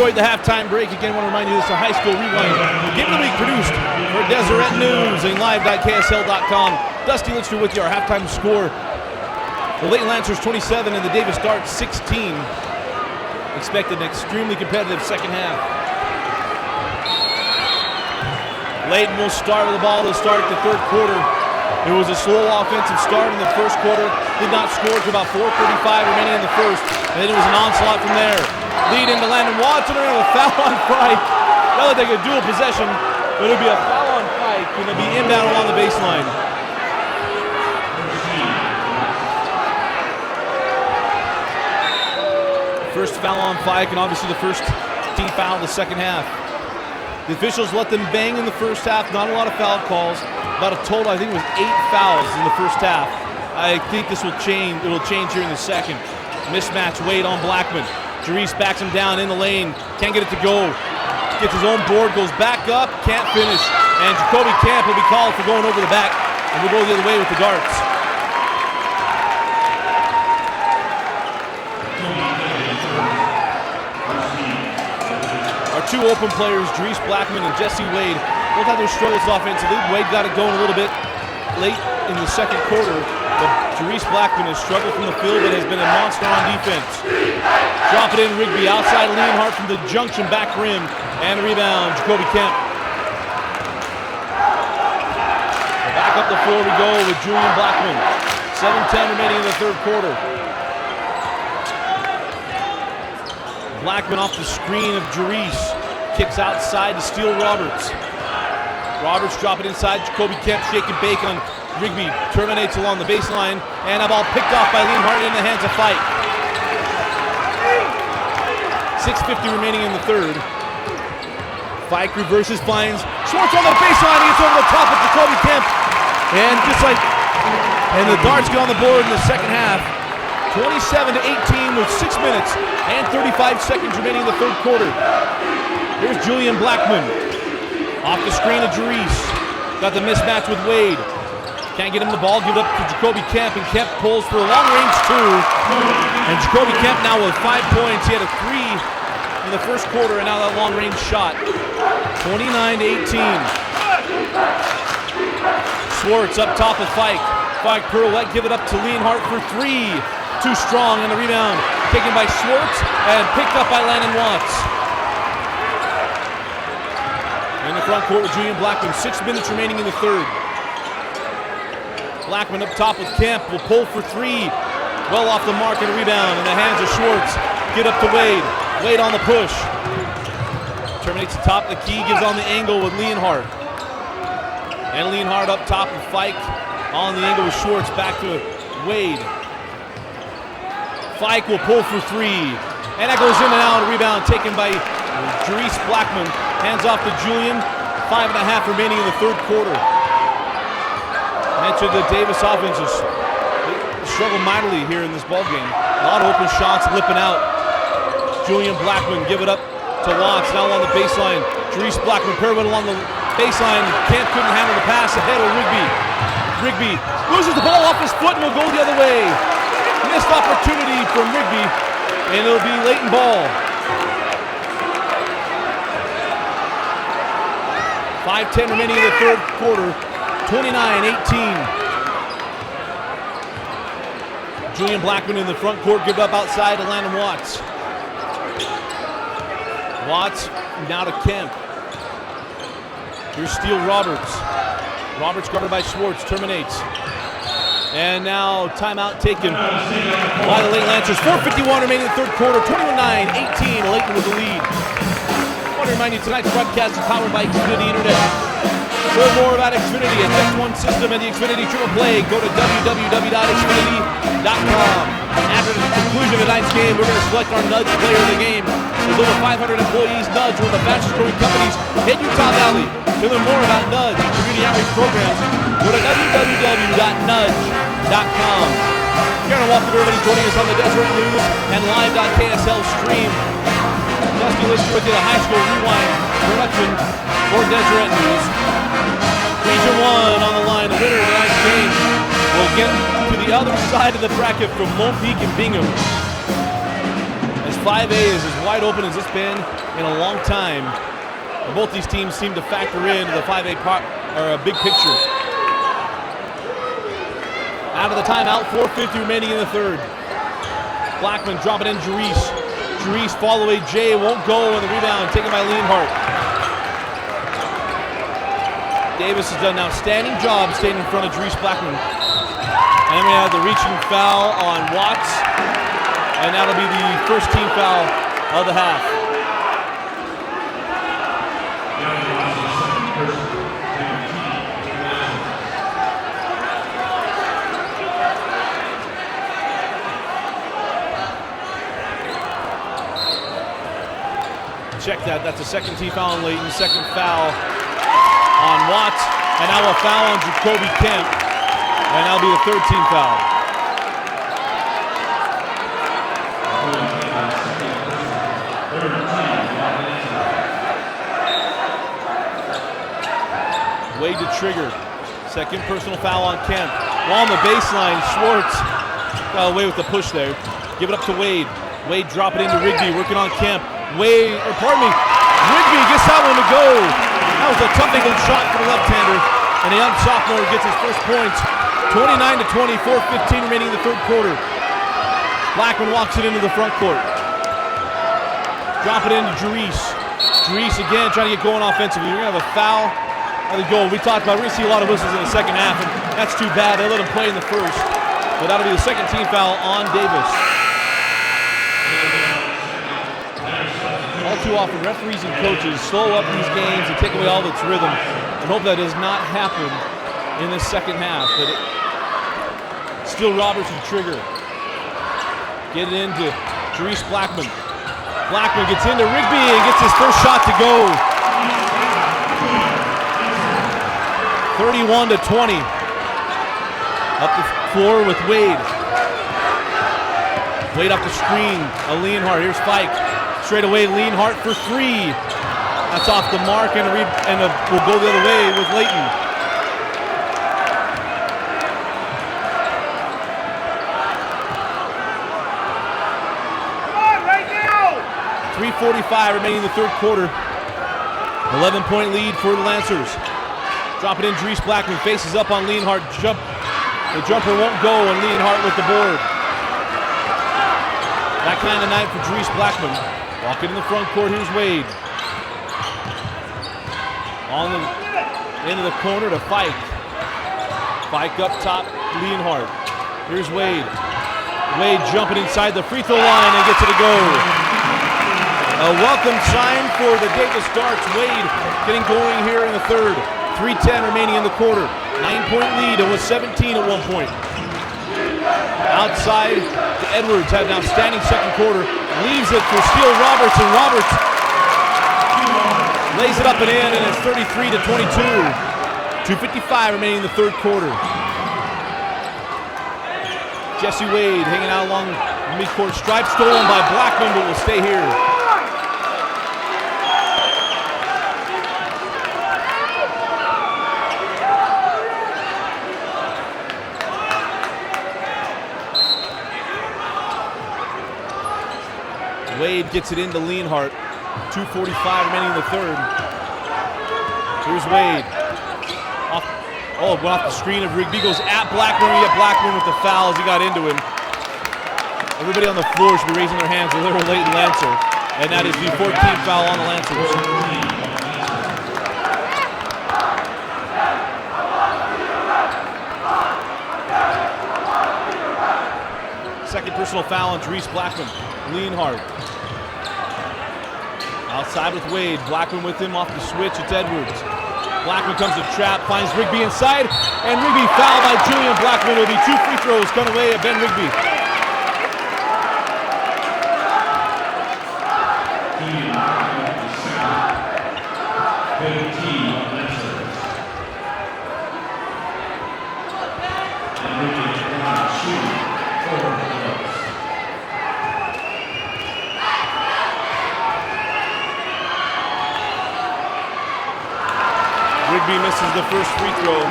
S1: enjoyed the halftime break. Again, I want to remind you this is a high school rewind. Game of the week produced for Deseret News and live.ksl.com. Dusty Lister with you. Our halftime score: the Layton Lancers 27 and the Davis Darts 16. Expected an extremely competitive second half. Layton will start with the ball to start the third quarter. It was a slow offensive start in the first quarter. Did not score to about 4:35 remaining in the first. And then it was an onslaught from there. Lead into Landon Watson and a foul on Fike. That looked like a dual possession, but it'll be a foul on Fike, and it'll be inbound along the baseline. First foul on Fike, and obviously the first team foul of the second half. The officials let them bang in the first half. Not a lot of foul calls. About a total, I think it was 8 fouls in the first half. I think this will change. It will change here in the second. Mismatch, Wade on Blackmon. Jarriesse backs him down in the lane. Can't get it to go. Gets his own board, goes back up, can't finish. And Jacoby Camp will be called for going over the back. And we'll go the other way with the Darts. Our two open players, Jarriesse Blackmon and Jesse Wade, both had their struggles offensively. Wade got it going a little bit late in the second quarter, but Jarriesse Blackmon has struggled from the field but has been a monster on defense. Drop it in, Rigby outside Leonhardt from the junction back rim, and a rebound, Jacoby Kemp. Back up the floor we go with Julian Blackmon. 7:10 remaining in the third quarter. Blackmon off the screen of Jarriesse. Kicks outside to steal Roberts. Roberts drop it inside. Jacoby Kemp shake and bake on Rigby. Terminates along the baseline. And a ball picked off by Leonhardt in the hands of Fike. 6:50 remaining in the third. Fike reverses, finds Schwartz on the baseline. He gets over the top of Jacoby Kemp. And the Darts get on the board in the second half. 27-18 with 6 minutes and 35 seconds remaining in the third quarter. Here's Julian Blackmon. Off the screen of Jarriesse. Got the mismatch with Wade. Can't get him the ball. Give it up to Jacoby Kemp, and Kemp pulls for a long-range two. And Jacoby Kemp now with 5 points. He had a 3 in the first quarter, and now that long-range shot. 29-18. Schwartz up top of Fike. Fike pirouette, give it up to Leonhardt for 3. Too strong, and the rebound taken by Schwartz and picked up by Landon Watts. In the front court with Julian Blackmon, 6 minutes remaining in the third. Blackmon up top with Kemp, will pull for 3. Well off the mark, and a rebound in the hands of Schwartz. Get up to Wade. Wade on the push. Terminates the top of the key, gives on the angle with Leonhardt. And Leonhardt up top with Fike on the angle with Schwartz, back to Wade. Fike will pull for 3. And that goes in and out. A rebound taken by Jarriesse Blackmon. Hands off to Julian. 5.5 remaining in the third quarter. Mentioned the Davis offenses struggle mightily here in this ballgame. A lot of open shots lipping out. Julian Blackmon give it up to Watts. Now on the baseline. Jarriesse Blackmon pirouette along the baseline. Camp couldn't handle the pass ahead of Rigby. Rigby loses the ball off his foot and will go the other way. Missed opportunity from Rigby, and it'll be Layton ball. 5:10 remaining in the third quarter. 29-18. Julian Blackmon in the front court, give up outside to Landon Watts. Watts now to Kemp. Here's Steele Roberts. Roberts guarded by Schwartz, terminates. And now timeout taken by the Layton Lancers. 4:51 remaining in the third quarter. 29-18. Layton with the lead. I want to remind you tonight's broadcast is powered by Xfinity Internet. Learn more about Xfinity, a Text One system, and the Xfinity Triple Play. Go to www.xfinity.com. After the conclusion of tonight's game, we're going to select our Nudge Player of the Game. With over 500 employees, Nudge, one of the fastest growing companies in Utah Valley. To learn more about Nudge and community outreach programs, go to www.nudge.com. Karen and welcome everybody joining us on the Deseret News and live.ksl stream. Dusty Lister with you, the high school rewind production for Deseret News. Region 1 on the line, the winner of tonight's game will get to the other side of the bracket from Lone Peak and Bingham. As 5A is as wide open as it's been in a long time. And both these teams seem to factor into the 5A big picture. Out of the timeout, 4:50 remaining in the third. Blackmon drop it in Jarriesse. Jarriesse follow away Jay, won't go, and the rebound taken by Leonhardt. Davis has done an outstanding job staying in front of Jarriesse Blackmon. And then we have the reaching foul on Watts, and that'll be the first team foul of the half. Check that, that's a second team foul on Layton, second foul on Watts, and now a foul on Jacoby Kemp, and that'll be the third team foul. Wade to trigger, second personal foul on Kemp. While on the baseline, Schwartz got away with the push there. Give it up to Wade. Wade drop it into Rigby, working on Kemp. Rigby gets that one to go. That was a tough angle shot for the left-hander, and the young sophomore gets his first points. 29-20, 4:15 remaining in the third quarter. Blackmon walks it into the front court. Drop it into Jarriesse. Jarriesse again trying to get going offensively. We're going to have a foul at the goal. We talked about, we're going to see a lot of whistles in the second half, and that's too bad. They let him play in the first. But that'll be the second team foul on Davis. All too often, referees and coaches slow up these games and take away all of its rhythm, and hope that does not happen in this second half. But still Roberts and trigger. Get it into Jarriesse Blackmon. Blackmon gets into Rigby and gets his first shot to go. 31-20. Up the floor with Wade. Wade up the screen. Leonhardt. Here's Fike. Straight away, Leonhardt for three. That's off the mark, and will go the other way with Layton. Come on, right now! 3:45 remaining in the third quarter. 11-point lead for the Lancers. Drop it in, Jarriesse Blackmon faces up on Leonhardt. The jumper won't go, and Leonhardt with the board. That kind of night for Jarriesse Blackmon. Walking in the front court, here's Wade. Into the corner to Fike. Fike up top, Leonhardt. Here's Wade. Wade jumping inside the free throw line and gets it to go. A welcome sign for the Davis Darts. Wade getting going here in the third. 3:10 remaining in the quarter. 9-point lead. It was 17 at one point. Outside to Edwards, had an outstanding second quarter. Leaves it for Steele Roberts, and Roberts lays it up and in, and it's 33-22. 2:55 remaining in the third quarter. Jesse Wade hanging out along the midcourt stripe, stolen by Blackmon, but will stay here. Wade gets it into Leonhardt. 2:45 remaining in the third. Here's Wade. Went off the screen of Rigby. Goes at Blackmon. We get Blackmon with the foul as he got into him. Everybody on the floor should be raising their hands. A little Layton Lancer. And that is the 14th foul on the Lancers. Second personal foul on Jarriesse Blackmon. Leonhardt. Outside with Wade. Blackmon with him off the switch. It's Edwards. Blackmon comes to trap, finds Rigby inside, and Rigby fouled by Julian Blackmon. Will be two free throws come away at Ben Rigby. Rigby misses the first free throw.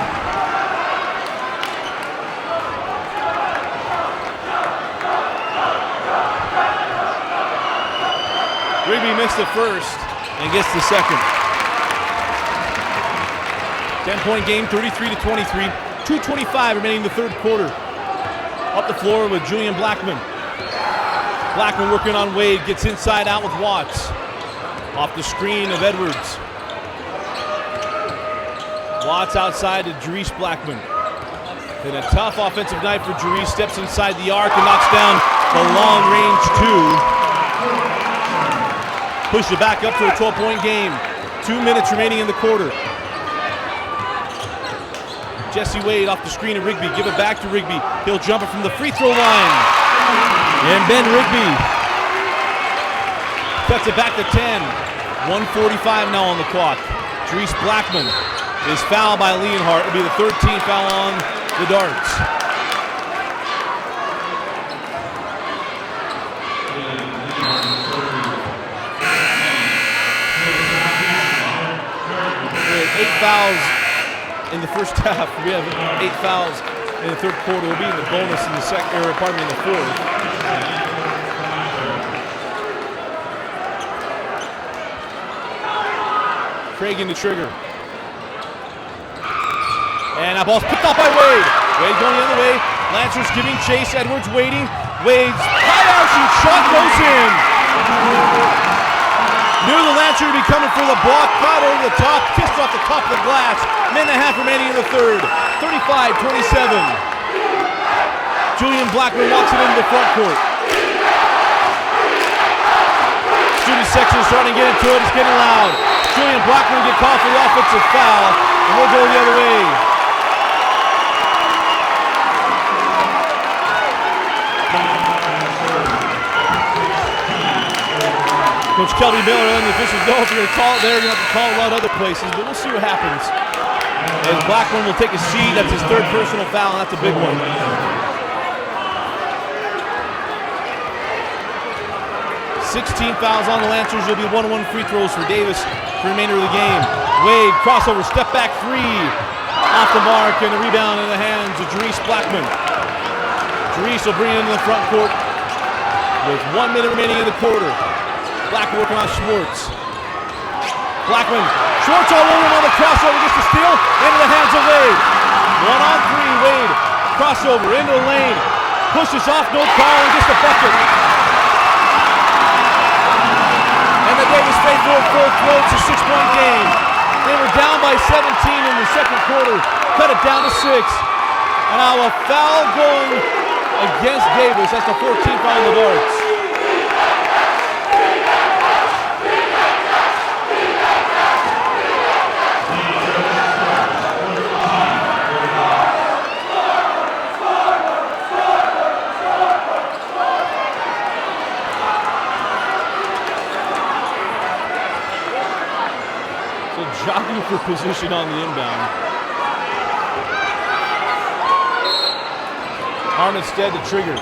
S1: Rigby missed the first and gets the second. 10-point game, 33-23. 2:25 remaining in the third quarter. Up the floor with Julian Blackmon. Blackmon working on Wade, gets inside out with Watts. Off the screen of Edwards. Watts outside to Jarriesse Blackmon. Been a tough offensive night for Jarriesse. Steps inside the arc and knocks down the long range two. Pushes it back up to a 12-point game. 2 minutes remaining in the quarter. Jesse Wade off the screen of Rigby. Give it back to Rigby. He'll jump it from the free throw line. And Ben Rigby cuts it back to 10. 1:45 now on the clock. Jarriesse Blackmon is fouled by Leonhardt. It'll be the 13th foul on the Darts. We have 8 fouls in the first half. We have 8 fouls in the third quarter. We'll be in the bonus in the second, or pardon me, in the fourth. Pregame the trigger. And that ball's picked up by Wade. Wade going the other way. Lancers giving chase. Edwards waiting. Wade's high-out shoot shot goes in. Knew the Lancer would be coming for the block. Caught over the top. Kissed off the top of the glass. Minute and a half remaining in the third. 35-27. Julian Blackmon walks it into the front court. Student section is starting to get into it. It's getting loud. Julian Blackmon get called for the offensive foul, and we'll go the other way. Coach Kelby Miller and the officials know if you're going to call it there, you're going to have to call it a lot of other places, but we'll see what happens. As Blackmon will take a seat, that's his third personal foul, and that's a big one. 16 fouls on the Lancers. There'll be 1-1 free throws for Davis for the remainder of the game. Wade, crossover, step back three. Off the mark, and a rebound in the hands of Jarriesse Blackmon. Jarriesse will bring it into the front court with 1 minute remaining in the quarter. Blackmon working on Schwartz. Blackmon, Schwartz all over him on the crossover, gets the steal, into the hands of Wade. 1-on-3, Wade, crossover, into the lane. Pushes off, no call, and gets the bucket. And the Davis faithful full throat. It's a 6-point game. They were down by 17 in the second quarter. Cut it down to 6. And now a foul going against Davis. That's the 14th foul on the Darts. Jockey for position on the inbound. Armistead to trigger.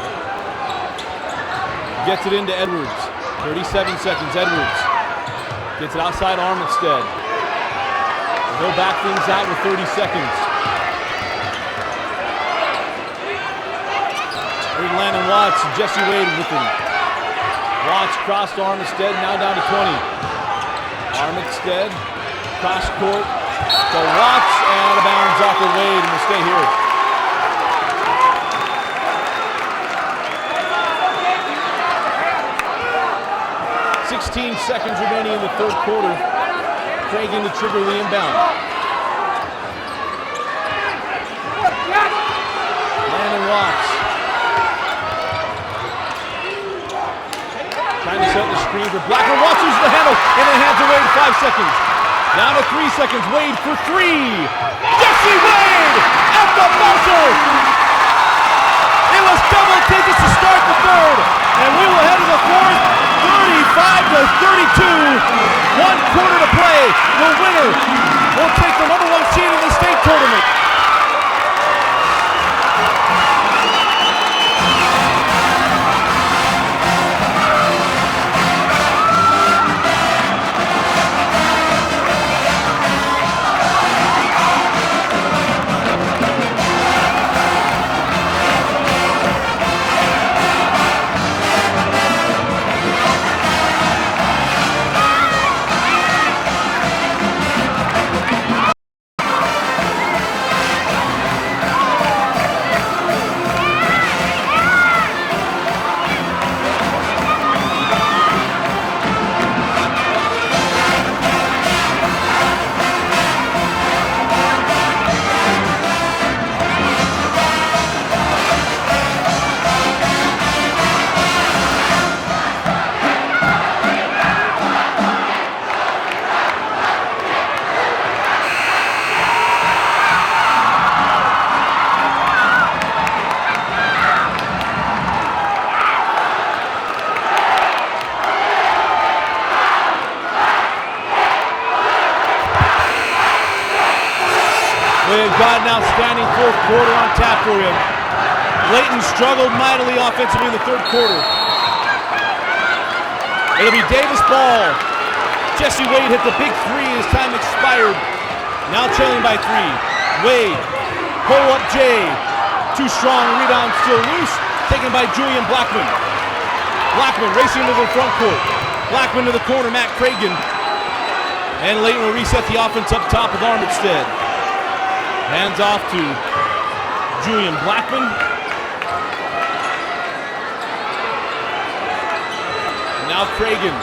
S1: Gets it into Edwards. 37 seconds. Edwards gets it outside Armistead. He'll back things out with 30 seconds. Here's Landon Watts and Jesse Wade with him. Watts crossed Armistead, now down to 20. Armistead. Cross court to Watts, and out of bounds off of Wade, and will stay here. Seconds remaining in the third quarter. Pregame to trigger the inbound. Landon Watts. Trying to set the screen for Blackmon. Watts loses the handle, and it hands away in 5 seconds. Down to 3 seconds. Wade for 3. Jesse Wade at the buzzer. It was double digits to start the third, and we will head to the fourth. 35-32. 1 quarter to play. The winner will take the #1 seed in the state tournament. got an outstanding fourth quarter on tap for you. Layton struggled mightily offensively in the third quarter. It'll be Davis ball. Jesse Wade hit the big three as time expired. Now trailing by 3. Wade, pull up Jay. Too strong, rebound still loose. Taken by Julian Blackmon. Blackmon racing into the front court. Blackmon to the corner, Matt Pregame. And Layton will reset the offense up top with Armitstead. Hands off to Julian Blackmon. Now Pregame.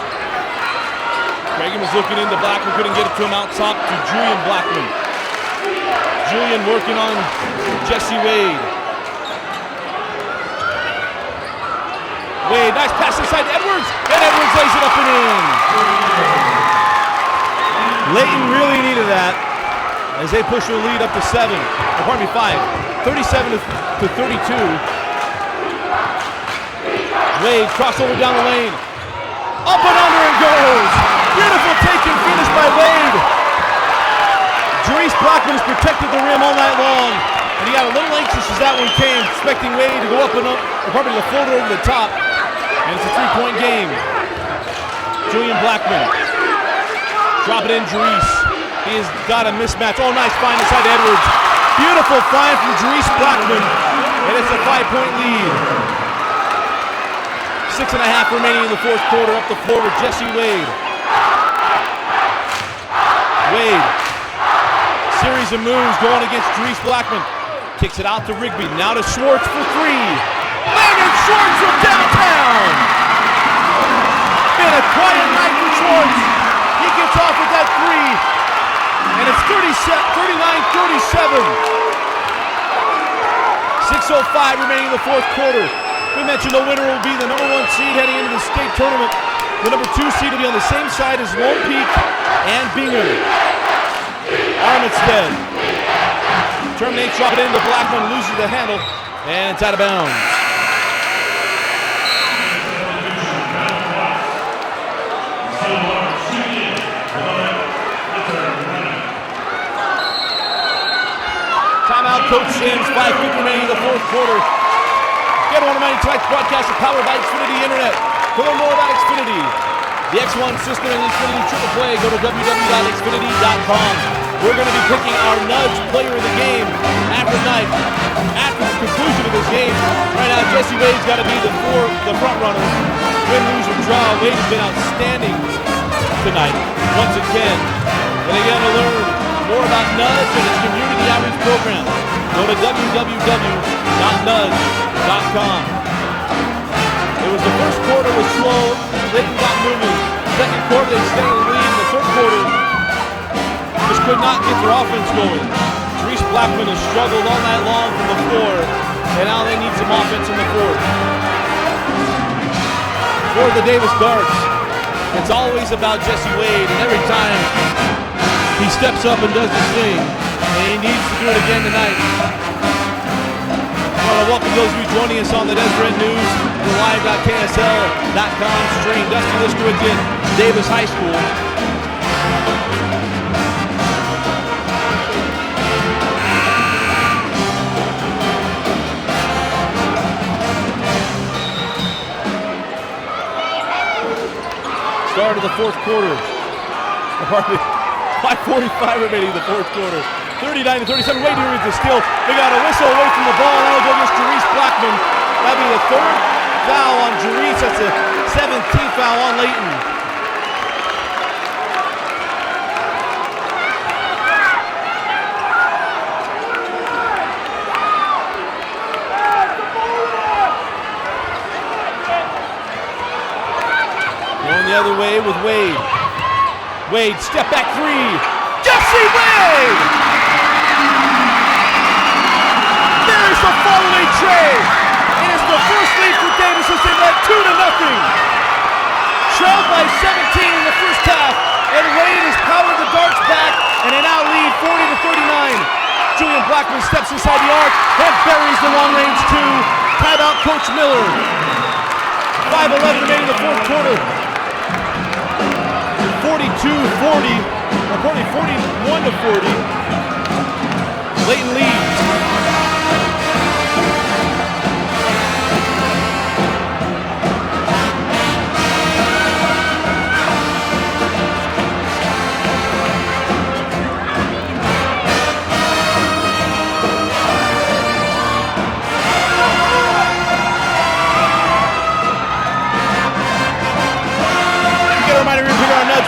S1: Pregame is looking into Blackmon, couldn't get it to him out top to Julian Blackmon. Julian working on Jesse Wade. Wade, nice pass inside to Edwards, and Edwards lays it up and in. Layton really needed that as they push the lead up to 5. 37 to 32. Wade crossover down the lane. Up and under and goes. Beautiful take and finish by Wade. Jarriesse Blackmon has protected the rim all night long, and he got a little anxious as that one came, expecting Wade to go up and up, or probably the floater over the top. And it's a 3-point game. Julian Blackmon. Drop it in, Jarriesse. He has got a mismatch. Oh, nice find inside Edwards. Beautiful find from Jarriesse Blackmon. And it's a 5-point lead. 6.5 remaining in the fourth quarter. Up the floor with Jesse Wade. Wade. Series of moves going against Jarriesse Blackmon. Kicks it out to Rigby. Now to Schwartz for 3. Landon Schwartz from downtown. Been a quiet night for Schwartz. He gets off with that 3. And it's 39-37. 6:05 remaining in the fourth quarter. We mentioned the winner will be the number 1 seed heading into the state tournament. The number 2 seed will be on the same side as Lone Peak and Bingham. Armitstead terminates, drop it into Blackmon, loses the handle, and it's out of bounds. Timeout, Coach Sims, 5:50 remaining in the fourth quarter. Get one remaining tonight's broadcast is powered by Xfinity Internet. To learn more about Xfinity, the X1 system and Xfinity Triple Play, go to www.xfinity.com. We're going to be picking our Nudge Player of the Game after the conclusion of this game. Right now, Jesse Wade's got to be the front runner. Win, lose, or draw. Wade has been outstanding tonight, once again. And they got to learn more about Nudge and its community outreach program. Go to www.nudge.com. It was the first quarter was slow. Layton got moving. Second quarter, they extended the lead. In the third quarter, just could not get their offense going. Jarriesse Blackmon has struggled all night long from the floor, and now they need some offense in the fourth. For the Davis Darts, it's always about Jesse Wade, and every time he steps up and does his thing, and he needs to do it again tonight. I want to welcome those of you joining us on the Deseret News, the live.ksl.com stream. Dusty Lister with you, Davis High School. Start of the fourth quarter. 5:45 remaining in the fourth quarter. 39-37. Wade here with the steal. They got a whistle away from the ball. Now go against Jarriesse Blackmon. That'll be the 3rd foul on Jarriesse. That's the 17th foul on Layton. Going the other way with Wade. Wade, step back 3. Jesse Wade! There's the follow-away tray. It is the first lead for Davis as they led 2-0. Trailed by 17 in the first half, and Wade has powered the Darts back, and they now lead 40-39. Julian Blackmon steps inside the arc and buries the long-range 2. Timeout, Coach Miller. 5:11 remaining in the fourth quarter. 41-40. Layton leads.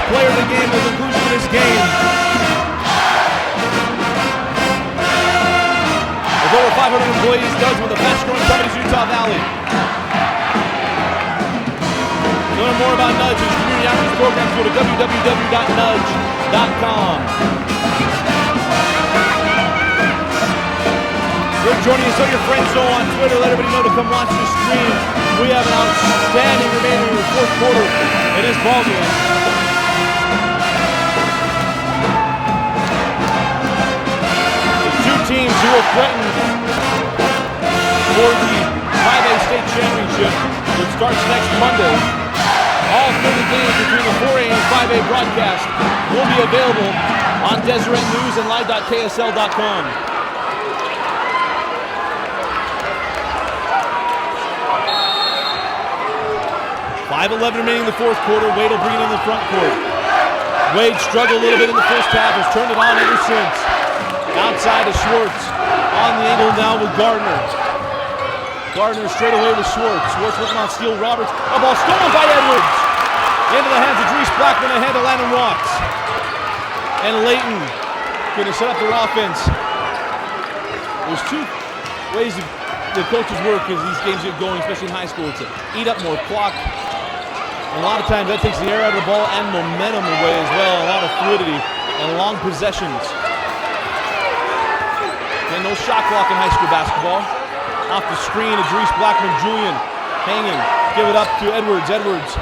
S1: Player of the game at the conclusion of this game. With over 500 employees, Nudge one of the best growing companies in Utah Valley. To learn more about Nudge and community outreach programs, go to www.nudge.com. You're joining us, so your friends know on Twitter. Let everybody know to come watch the stream. We have an outstanding remainder of the fourth quarter in this ballgame. Teams who will threaten for the 5A state championship, which starts next Monday. All 30 games between the 4A and 5A broadcast will be available on Deseret News and live.ksl.com. 5:11 remaining in the fourth quarter. Wade will bring it in the front court. Wade struggled a little bit in the first half, has turned it on ever since. Outside to Schwartz. On the angle now with Gardner. Gardner straight away with Schwartz. Schwartz looking on Steele Roberts. A ball stolen by Edwards. Into the hands of Jarriesse Blackmon, ahead to Landon Watts. And Layton going to set up their offense. There's two ways the coaches work as these games get going, especially in high school. It's to eat up more clock. And a lot of times that takes the air out of the ball and momentum away as well. A lot of fluidity and long possessions. And no shot clock in high school basketball. Off the screen of Jarriesse Blackmon, Julian hanging. Give it up to Edwards. Edwards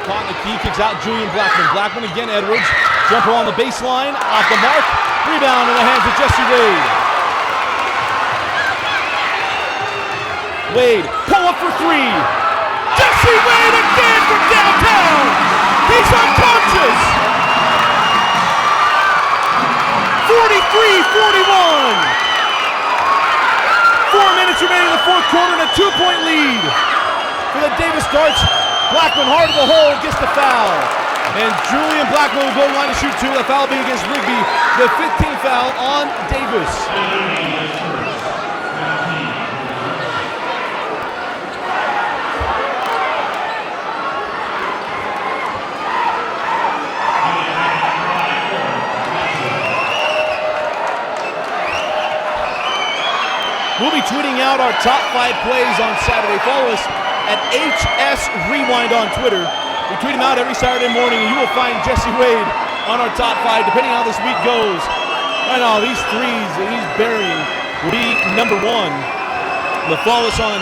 S1: caught in the key, kicks out Julian Blackmon. Blackmon again, Edwards. Jumper on the baseline, off the mark. Rebound in the hands of Jesse Wade. Wade, pull up for three. Jesse Wade again from downtown. He's unconscious. 43-41. 4 minutes remaining in the fourth quarter and a 2-point lead for the Davis Darts. Blackmon hard to the hole, gets the foul. And Julian Blackmon will go to the line to shoot two. The foul being against Rigby. The 15th foul on Davis. We'll be tweeting out our top 5 plays on Saturday. Follow us at HS Rewind on Twitter. We tweet them out every Saturday morning, and you will find Jesse Wade on our top 5, depending on how this week goes. Right now, these threes that he's burying will be number 1. You'll follow us on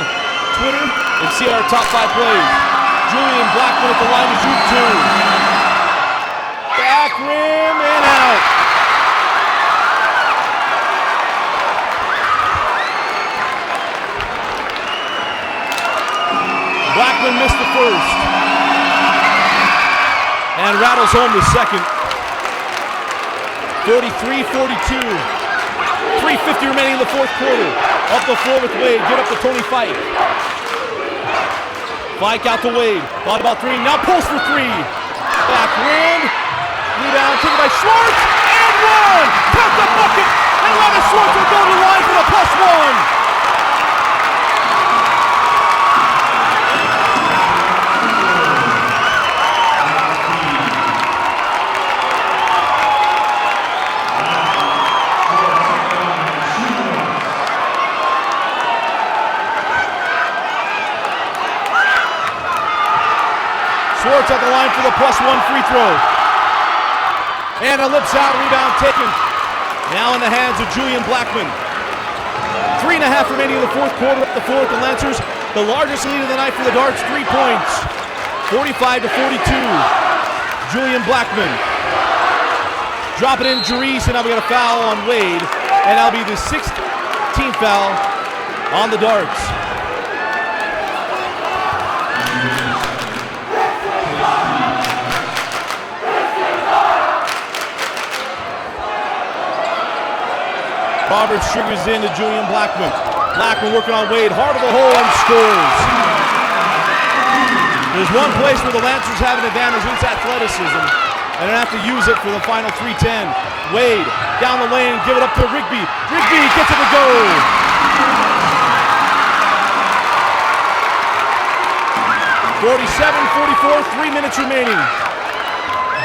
S1: Twitter and see our top 5 plays. Julian Blackmon at the line to shoot 2. Back rim and out. Blackmon missed the first and rattles home the second. 43-42. 3:50 remaining in the fourth quarter. Up the floor with Wade. Give up to Tony Fike. Fike out to Wade. Thought about 3. Now pulls for 3. Back rim. Rebound taken by Schwartz. And one. Count the bucket. And Landon Schwartz will go to the line for the +1. Schwartz at the line for the +1 free throw. And a lips out rebound taken. Now in the hands of Julian Blackmon. 3.5 remaining in the fourth quarter. Up the floor at the Lancers. The largest lead of the night for the Darts, 3 points. 45-42. Julian Blackmon. Drop it in Jarriesse, and now we got a foul on Wade. And that'll be the 16th foul on the Darts. Roberts triggers into Julian Blackmon. Blackmon working on Wade, hard to the hole and scores. There's one place where the Lancers have an advantage, it's athleticism, and they have to use it for the final 3:10. Wade down the lane, give it up to Rigby. Rigby gets it to go. (47-44), 3 minutes remaining.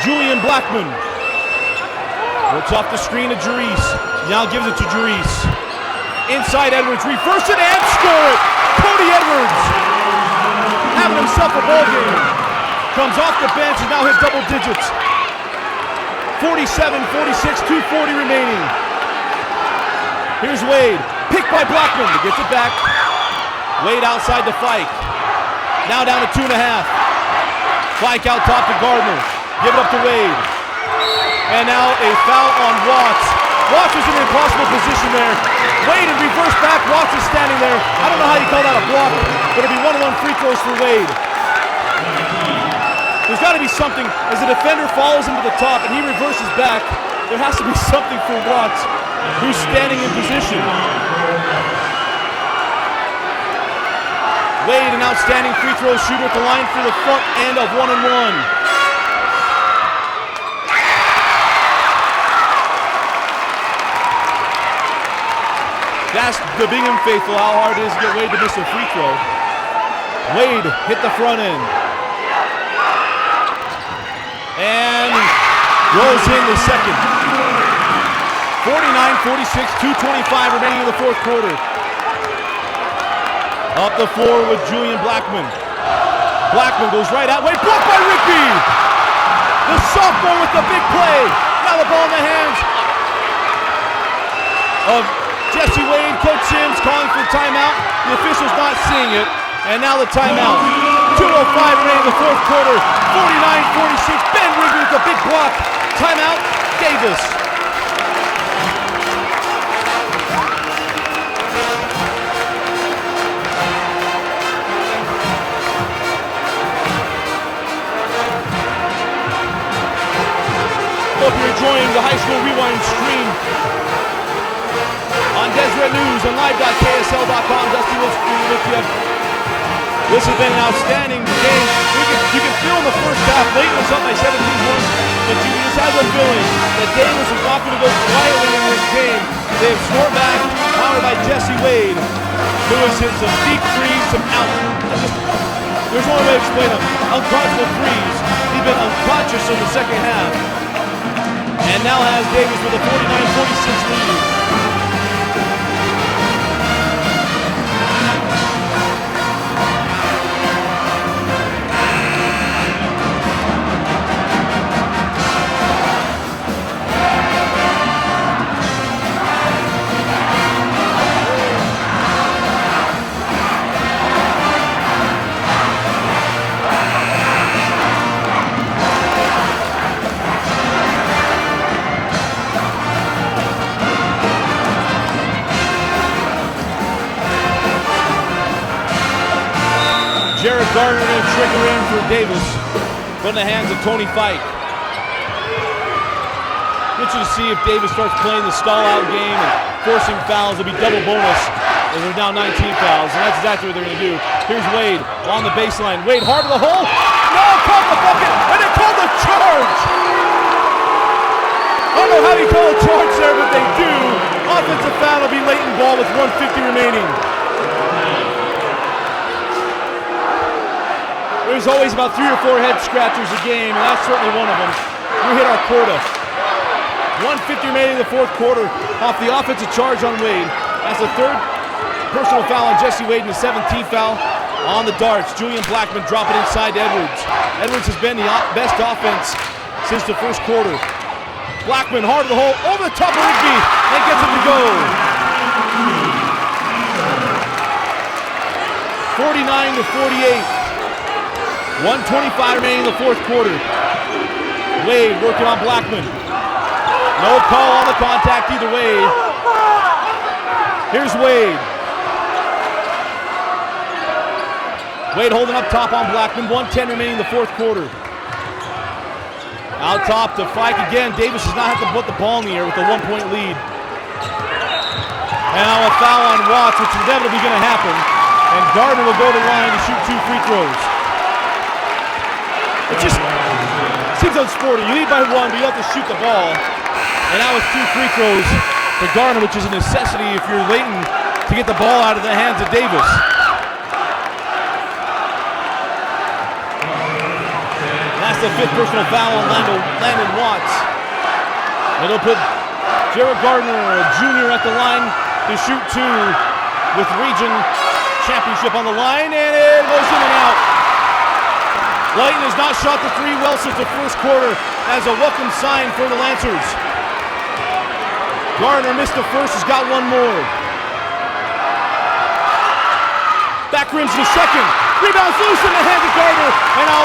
S1: Julian Blackmon works off the screen to Jarriesse. Now gives it to Jarriesse. Inside Edwards, reverse it and score it. Cody Edwards having himself a ball game. Comes off the bench and now hit double digits. 47-46, 2:40 remaining. Here's Wade, picked by Blackmon, he gets it back. Wade outside to Fike. Now down to 2.5. Fike out top to Gardner. Give it up to Wade. And now a foul on Watts. Watts was in an impossible position there. Wade in reverse back. Watts is standing there. I don't know how you call that a block, but it'll be 1-1 free throws for Wade. There's got to be something. As the defender follows him to the top and he reverses back, there has to be something for Watts, who's standing in position. Wade, an outstanding free throw shooter at the line for the front end of 1-1. That's the Bingham faithful, how hard it is to get Wade to miss a free throw. Wade hit the front end. And rolls in the second. 49-46, 2:25 remaining in the fourth quarter. Up the floor with Julian Blackmon. Blackmon goes right out. Wade blocked by Rigby. The sophomore with the big play. Now the ball in the hands of Jesse Wade. Coach Sims calling for the timeout. The official's not seeing it. And now the timeout. 2:05 remaining in the fourth quarter. 49-46. Ben Rigby with the big block. Timeout, Davis. Hope you're enjoying the High School Rewind stream on Deseret News and live.ksl.com. Dusty will stream with you. This has been an outstanding game. You can feel in the first half, Layton was up by 17 points, but you just have the feeling that Davis is not going to go quietly in this game. They have scored back, powered by Jesse Wade, who has hit some deep threes, some out. There's one way to explain them. Unconscious threes. He's been unconscious in the second half. And now has Davis with a 49-46 lead. Jared Gardner going to trigger in for Davis from the hands of Tony Fike. Interesting to see if Davis starts playing the stall-out game and forcing fouls. It'll be double bonus as they're down 19 fouls, and that's exactly what they're going to do. Here's Wade on the baseline. Wade hard to the hole. No, called the bucket, and they called the charge. I don't know how you call a charge there, but they do. Offensive foul will be Layton ball with 1:50 remaining. There's always about 3 or 4 head scratchers a game, and that's certainly one of them. We hit our quota. 1:50 remaining in the fourth quarter off the offensive charge on Wade. That's the third personal foul on Jesse Wade and the 17th foul on the darts. Julian Blackmon dropping inside to Edwards. Edwards has been the best offense since the first quarter. Blackmon hard to the hole, over the top of Rigby, and gets it to go. 49-48. 1:25 remaining in the fourth quarter. Wade working on Blackmon. No call on the contact either way. Here's Wade. Wade holding up top on Blackmon. 1:10 remaining in the fourth quarter. Out top to Fike again. Davis does not have to put the ball in the air with a 1-point lead. And now a foul on Watts, which is inevitably going to happen. And Gardner will go to the line to shoot 2 free throws. It just seems unsporting. You lead by 1, but you have to shoot the ball. And now it's 2 free throws for Gardner, which is a necessity if you're Layton to get the ball out of the hands of Davis. And that's the 5th personal foul on Landon Watts. It'll put Jarriesse Blackmon, Jr. at the line to shoot 2 with region championship on the line, and it goes in and out. Layton has not shot the 3 well since the first quarter, as a welcome sign for the Lancers. Gardner missed the first, has got 1 more. Back rims to the second. Rebounds loose in the hands of Gardner, and now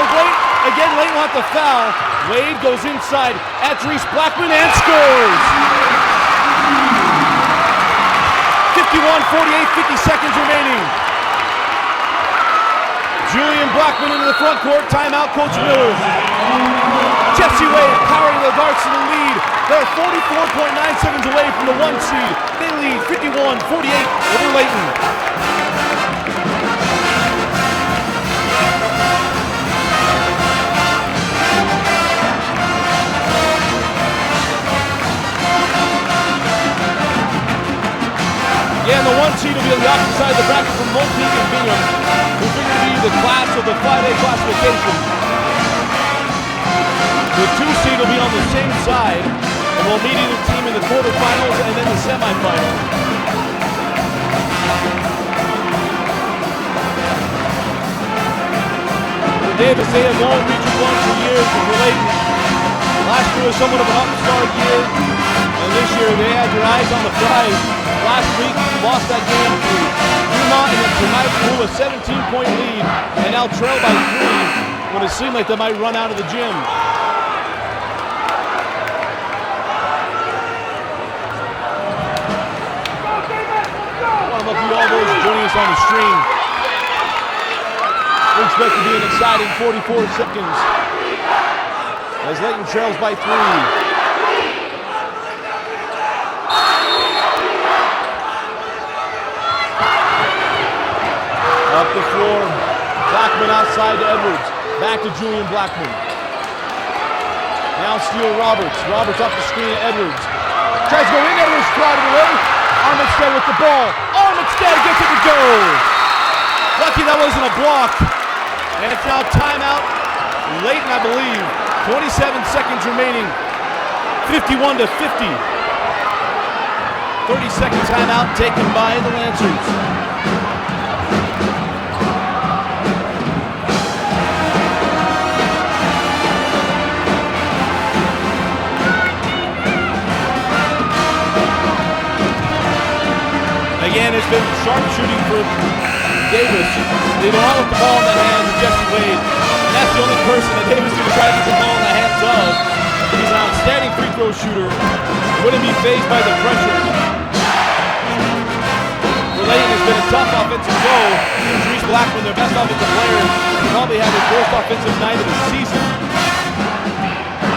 S1: Layton will have to foul. Wade goes inside at Jarriesse Blackmon and scores. 51-48, 50 seconds remaining. Julian Blackmon into the front court, timeout, Coach Miller. Jesse Wade powering the Darts to the lead. They're 44.9 seconds away from the 1 seed. They lead 51-48 over Layton. Yeah, and the 1 seed will be on the opposite side of the bracket from Mount Peak and Bingham, who figure to be the class of the 5A classification. The 2 seed will be on the same side, and we'll meet either team in the quarterfinals and then the semifinal. For Davis, they have won Region 1 for years, but for Layton, last year was somewhat of an upstart year, and this year they had their eyes on the prize. Last week, lost that game to Dumont, and then tonight blew a 17-point lead and now trail by 3 when it seemed like they might run out of the gym. I want to welcome all those joining us on the stream. We expect to be an exciting 44 seconds as Layton trails by 3. Up the floor, Blackmon outside to Edwards. Back to Julian Blackmon. Now steal Roberts. Roberts off the screen to Edwards. Tries to go in, Edwards crowded away. Armitstead with the ball. Armitstead gets it to go. Lucky that wasn't a block. And it's now timeout. Layton, I believe. 27 seconds remaining. 51-50. 30-second timeout taken by the Lancers. Again, it's been sharp shooting for Davis. They don't want the ball in the hands of Jesse Wade. And that's the only person that Davis can try to get the ball in the hands of. He's an outstanding free throw shooter. Wouldn't be fazed by the pressure. For Layton, has been a tough offensive go. Jarriesse Blackmon, their best offensive player, will probably have his worst offensive night of the season.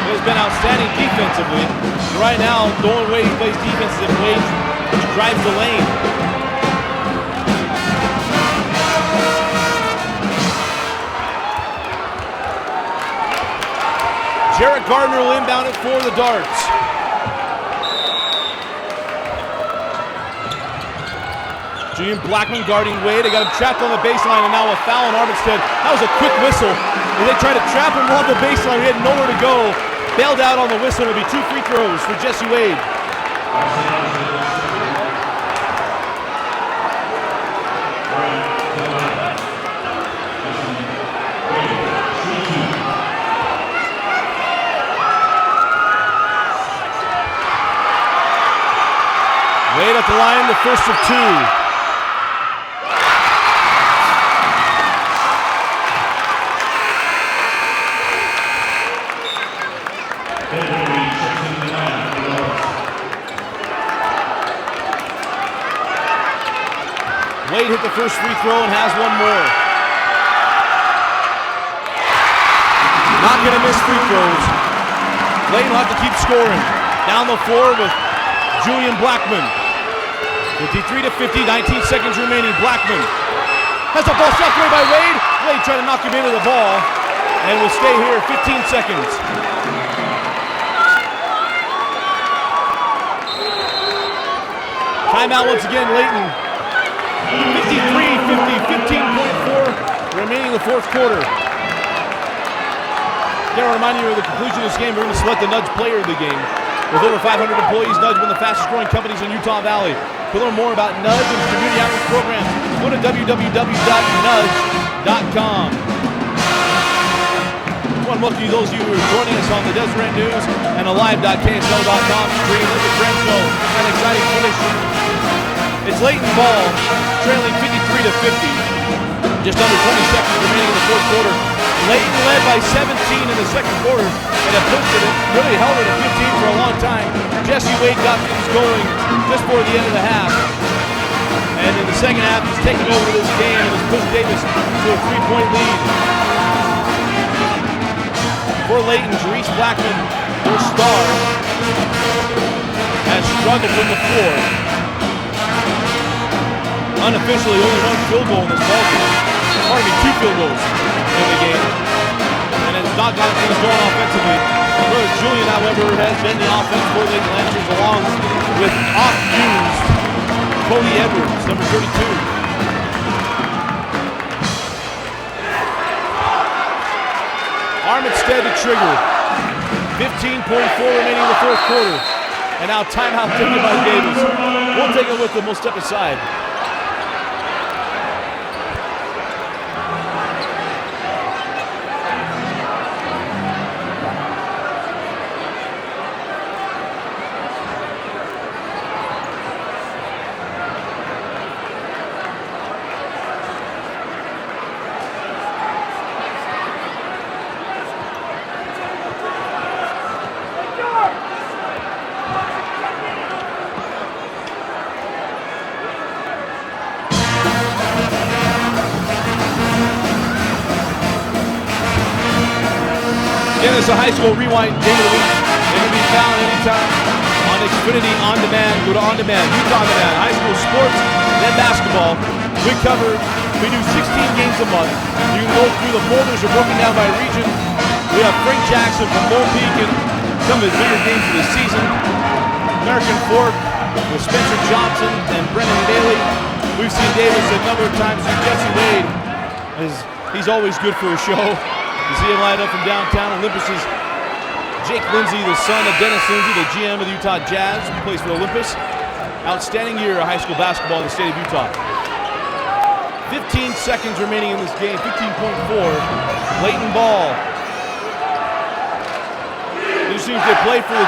S1: He has been outstanding defensively. Right now, the only way he plays defense is if Wade drives the lane. Jarriesse Gardner will inbound it for the Darts. Julian Blackmon guarding Wade. They got him trapped on the baseline, and now a foul on Armitstead. That was a quick whistle. And they tried to trap him on the baseline. He had nowhere to go. Bailed out on the whistle. It'll be 2 free throws for Jesse Wade. Wade at the line, the first of 2. Wade hit the first free throw and has 1 more. Not going to miss free throws. Layton will have to keep scoring. Down the floor with Julian Blackmon. 53 to 50, 19 seconds remaining. Blackmon has the ball sucked away by Wade. Wade trying to knock him into the ball, and will stay here 15 seconds. Timeout once again, Layton. 53-50, 15.4 remaining in the fourth quarter. Again, I'll remind you of the conclusion of this game. We're going to select the Nudge player of the game. With over 500 employees, Nudge, one of the fastest growing companies in Utah Valley. To learn more about Nudge and its community outreach programs, go to www.nudge.com. I want to welcome you, those of you who are joining us on the Deseret News and alive.ksl.com stream. Look at Friends show, an exciting finish. It's Layton ball, trailing 53 to 50. Just under 20 seconds remaining in the fourth quarter. Layton led by 17 in the second quarter and have pushed it, really held it at 15 for a long time. Jesse Wade got things going just before the end of the half. And in the second half, he's taken over this game and has pushed Davis to a 3-point lead. For Layton, Jarriesse Blackmon, their star, has struggled from the floor. Unofficially, only one field goal in this ballgame. Pardon me, 2 field goals in the game. And it's not gotten things going offensively. Brother Julian, however, has been the offense for Layton Lancers along with off-used Cody Edwards, number 32. Armitstead to trigger. 15.4 remaining in the fourth quarter. And now timeout taken by Davis. We'll take it with them. We'll step aside. Again, it's a high school rewind game of the week. They can be found anytime on Xfinity On Demand. Go to On Demand, Utah On Demand, high school sports, then basketball. We do 16 games a month. You can go through the folders, are broken down by region. We have Frank Jackson from Lone Peak and some of his bigger games of the season. American Fork with Spencer Johnson and Brendan Daly. We've seen Davis a number of times with Jesse Wade. He's always good for a show. You see him light up from downtown. Olympus's Jake Lindsay, the son of Dennis Lindsay, the GM of the Utah Jazz, who plays for Olympus. Outstanding year of high school basketball in the state of Utah. 15 seconds remaining in this game, 15.4. Layton ball. This seems to play for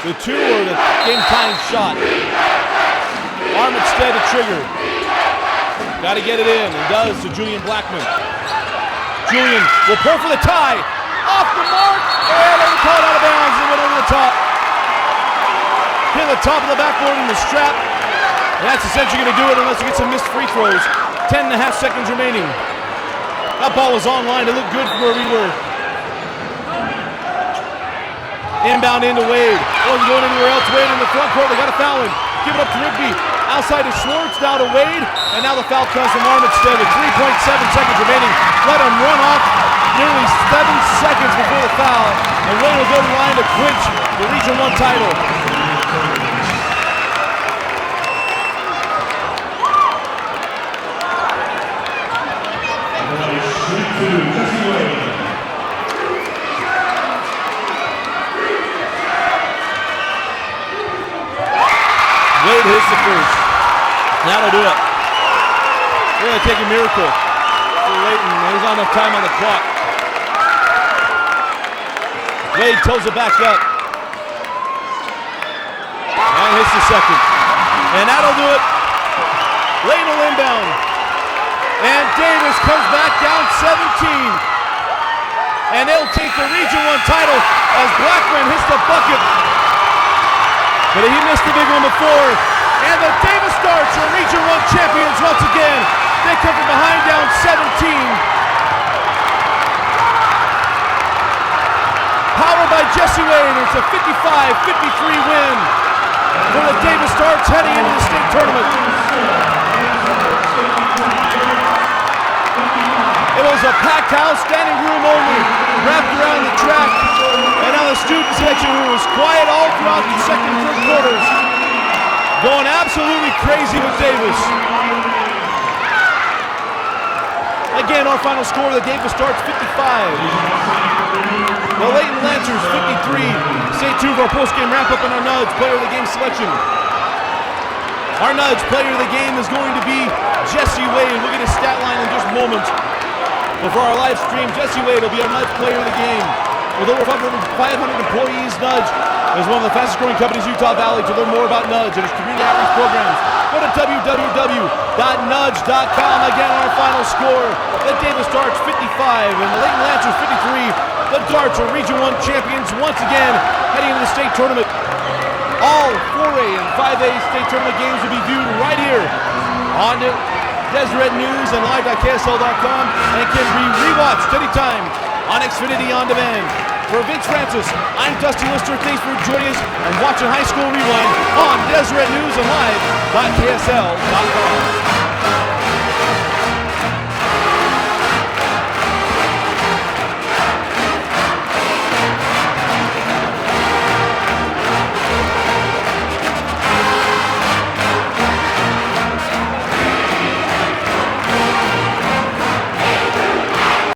S1: the 2 or the game-tying shot. Armitstead to trigger. Got to get it in, and does to Julian Blackmon. Julian will pull for the tie. Off the mark, and they caught out of bounds and went over the top. Hit the top of the backboard in the strap. And that's essentially going to do it unless you get some missed free throws. 10.5 seconds remaining. That ball was online. It looked good from where we were. Inbound into Wade. Wasn't going anywhere else. Wade in the front court. They got to foul him. Give it up to Rigby. Outside to Schwartz. Now to Wade. And now the foul comes from Armitstead with 3.7 seconds remaining. Let him run off nearly 7 seconds before the foul. And Wade will go to the line to clinch the Region 1 title. Wade hits the first. That'll do it. We're going to take a miracle for Layton. There's not enough time on the clock. Wade toes it back up. And hits the second. And that'll do it. Layton will inbound. And Davis comes back down 17. And they'll take the Region 1 title as Blackmon hits the bucket. But he missed the big one before. And the Davis Darts are Region 1 champions once again. They come from behind down 17. Powered by Jesse Wade. It's a 55-53 win. for the Davis Starts heading into the state tournament. It was a packed house, standing room only, wrapped around the track, and now the student section, who was quiet all throughout the second and third quarters, going absolutely crazy with Davis. Again, our final score, the Davis Starts 55. The Layton Lancers 53. Stay tuned for our post-game wrap-up and our Nudge Player of the Game selection. Our Nudge Player of the Game is going to be Jesse Wade. We'll get his stat line in just a moment. But for our live stream, Jesse Wade will be our Nudge Player of the Game. With over 500 employees, Nudge is one of the fastest growing companies in Utah Valley. To learn more about Nudge and its community outreach programs, go to www.nudge.com. Again, our final score, the Davis Darts 55 and the Layton Lancers 53. The Darts are Region 1 champions once again, heading into the state tournament. All 4A and 5A state tournament games will be viewed right here on Deseret News and live.ksl.com and can be rewatched anytime on Xfinity On Demand. For Vince Francis, I'm Dusty Lister. Thanks for joining us and watching High School Rewind on Deseret News and live.ksl.com.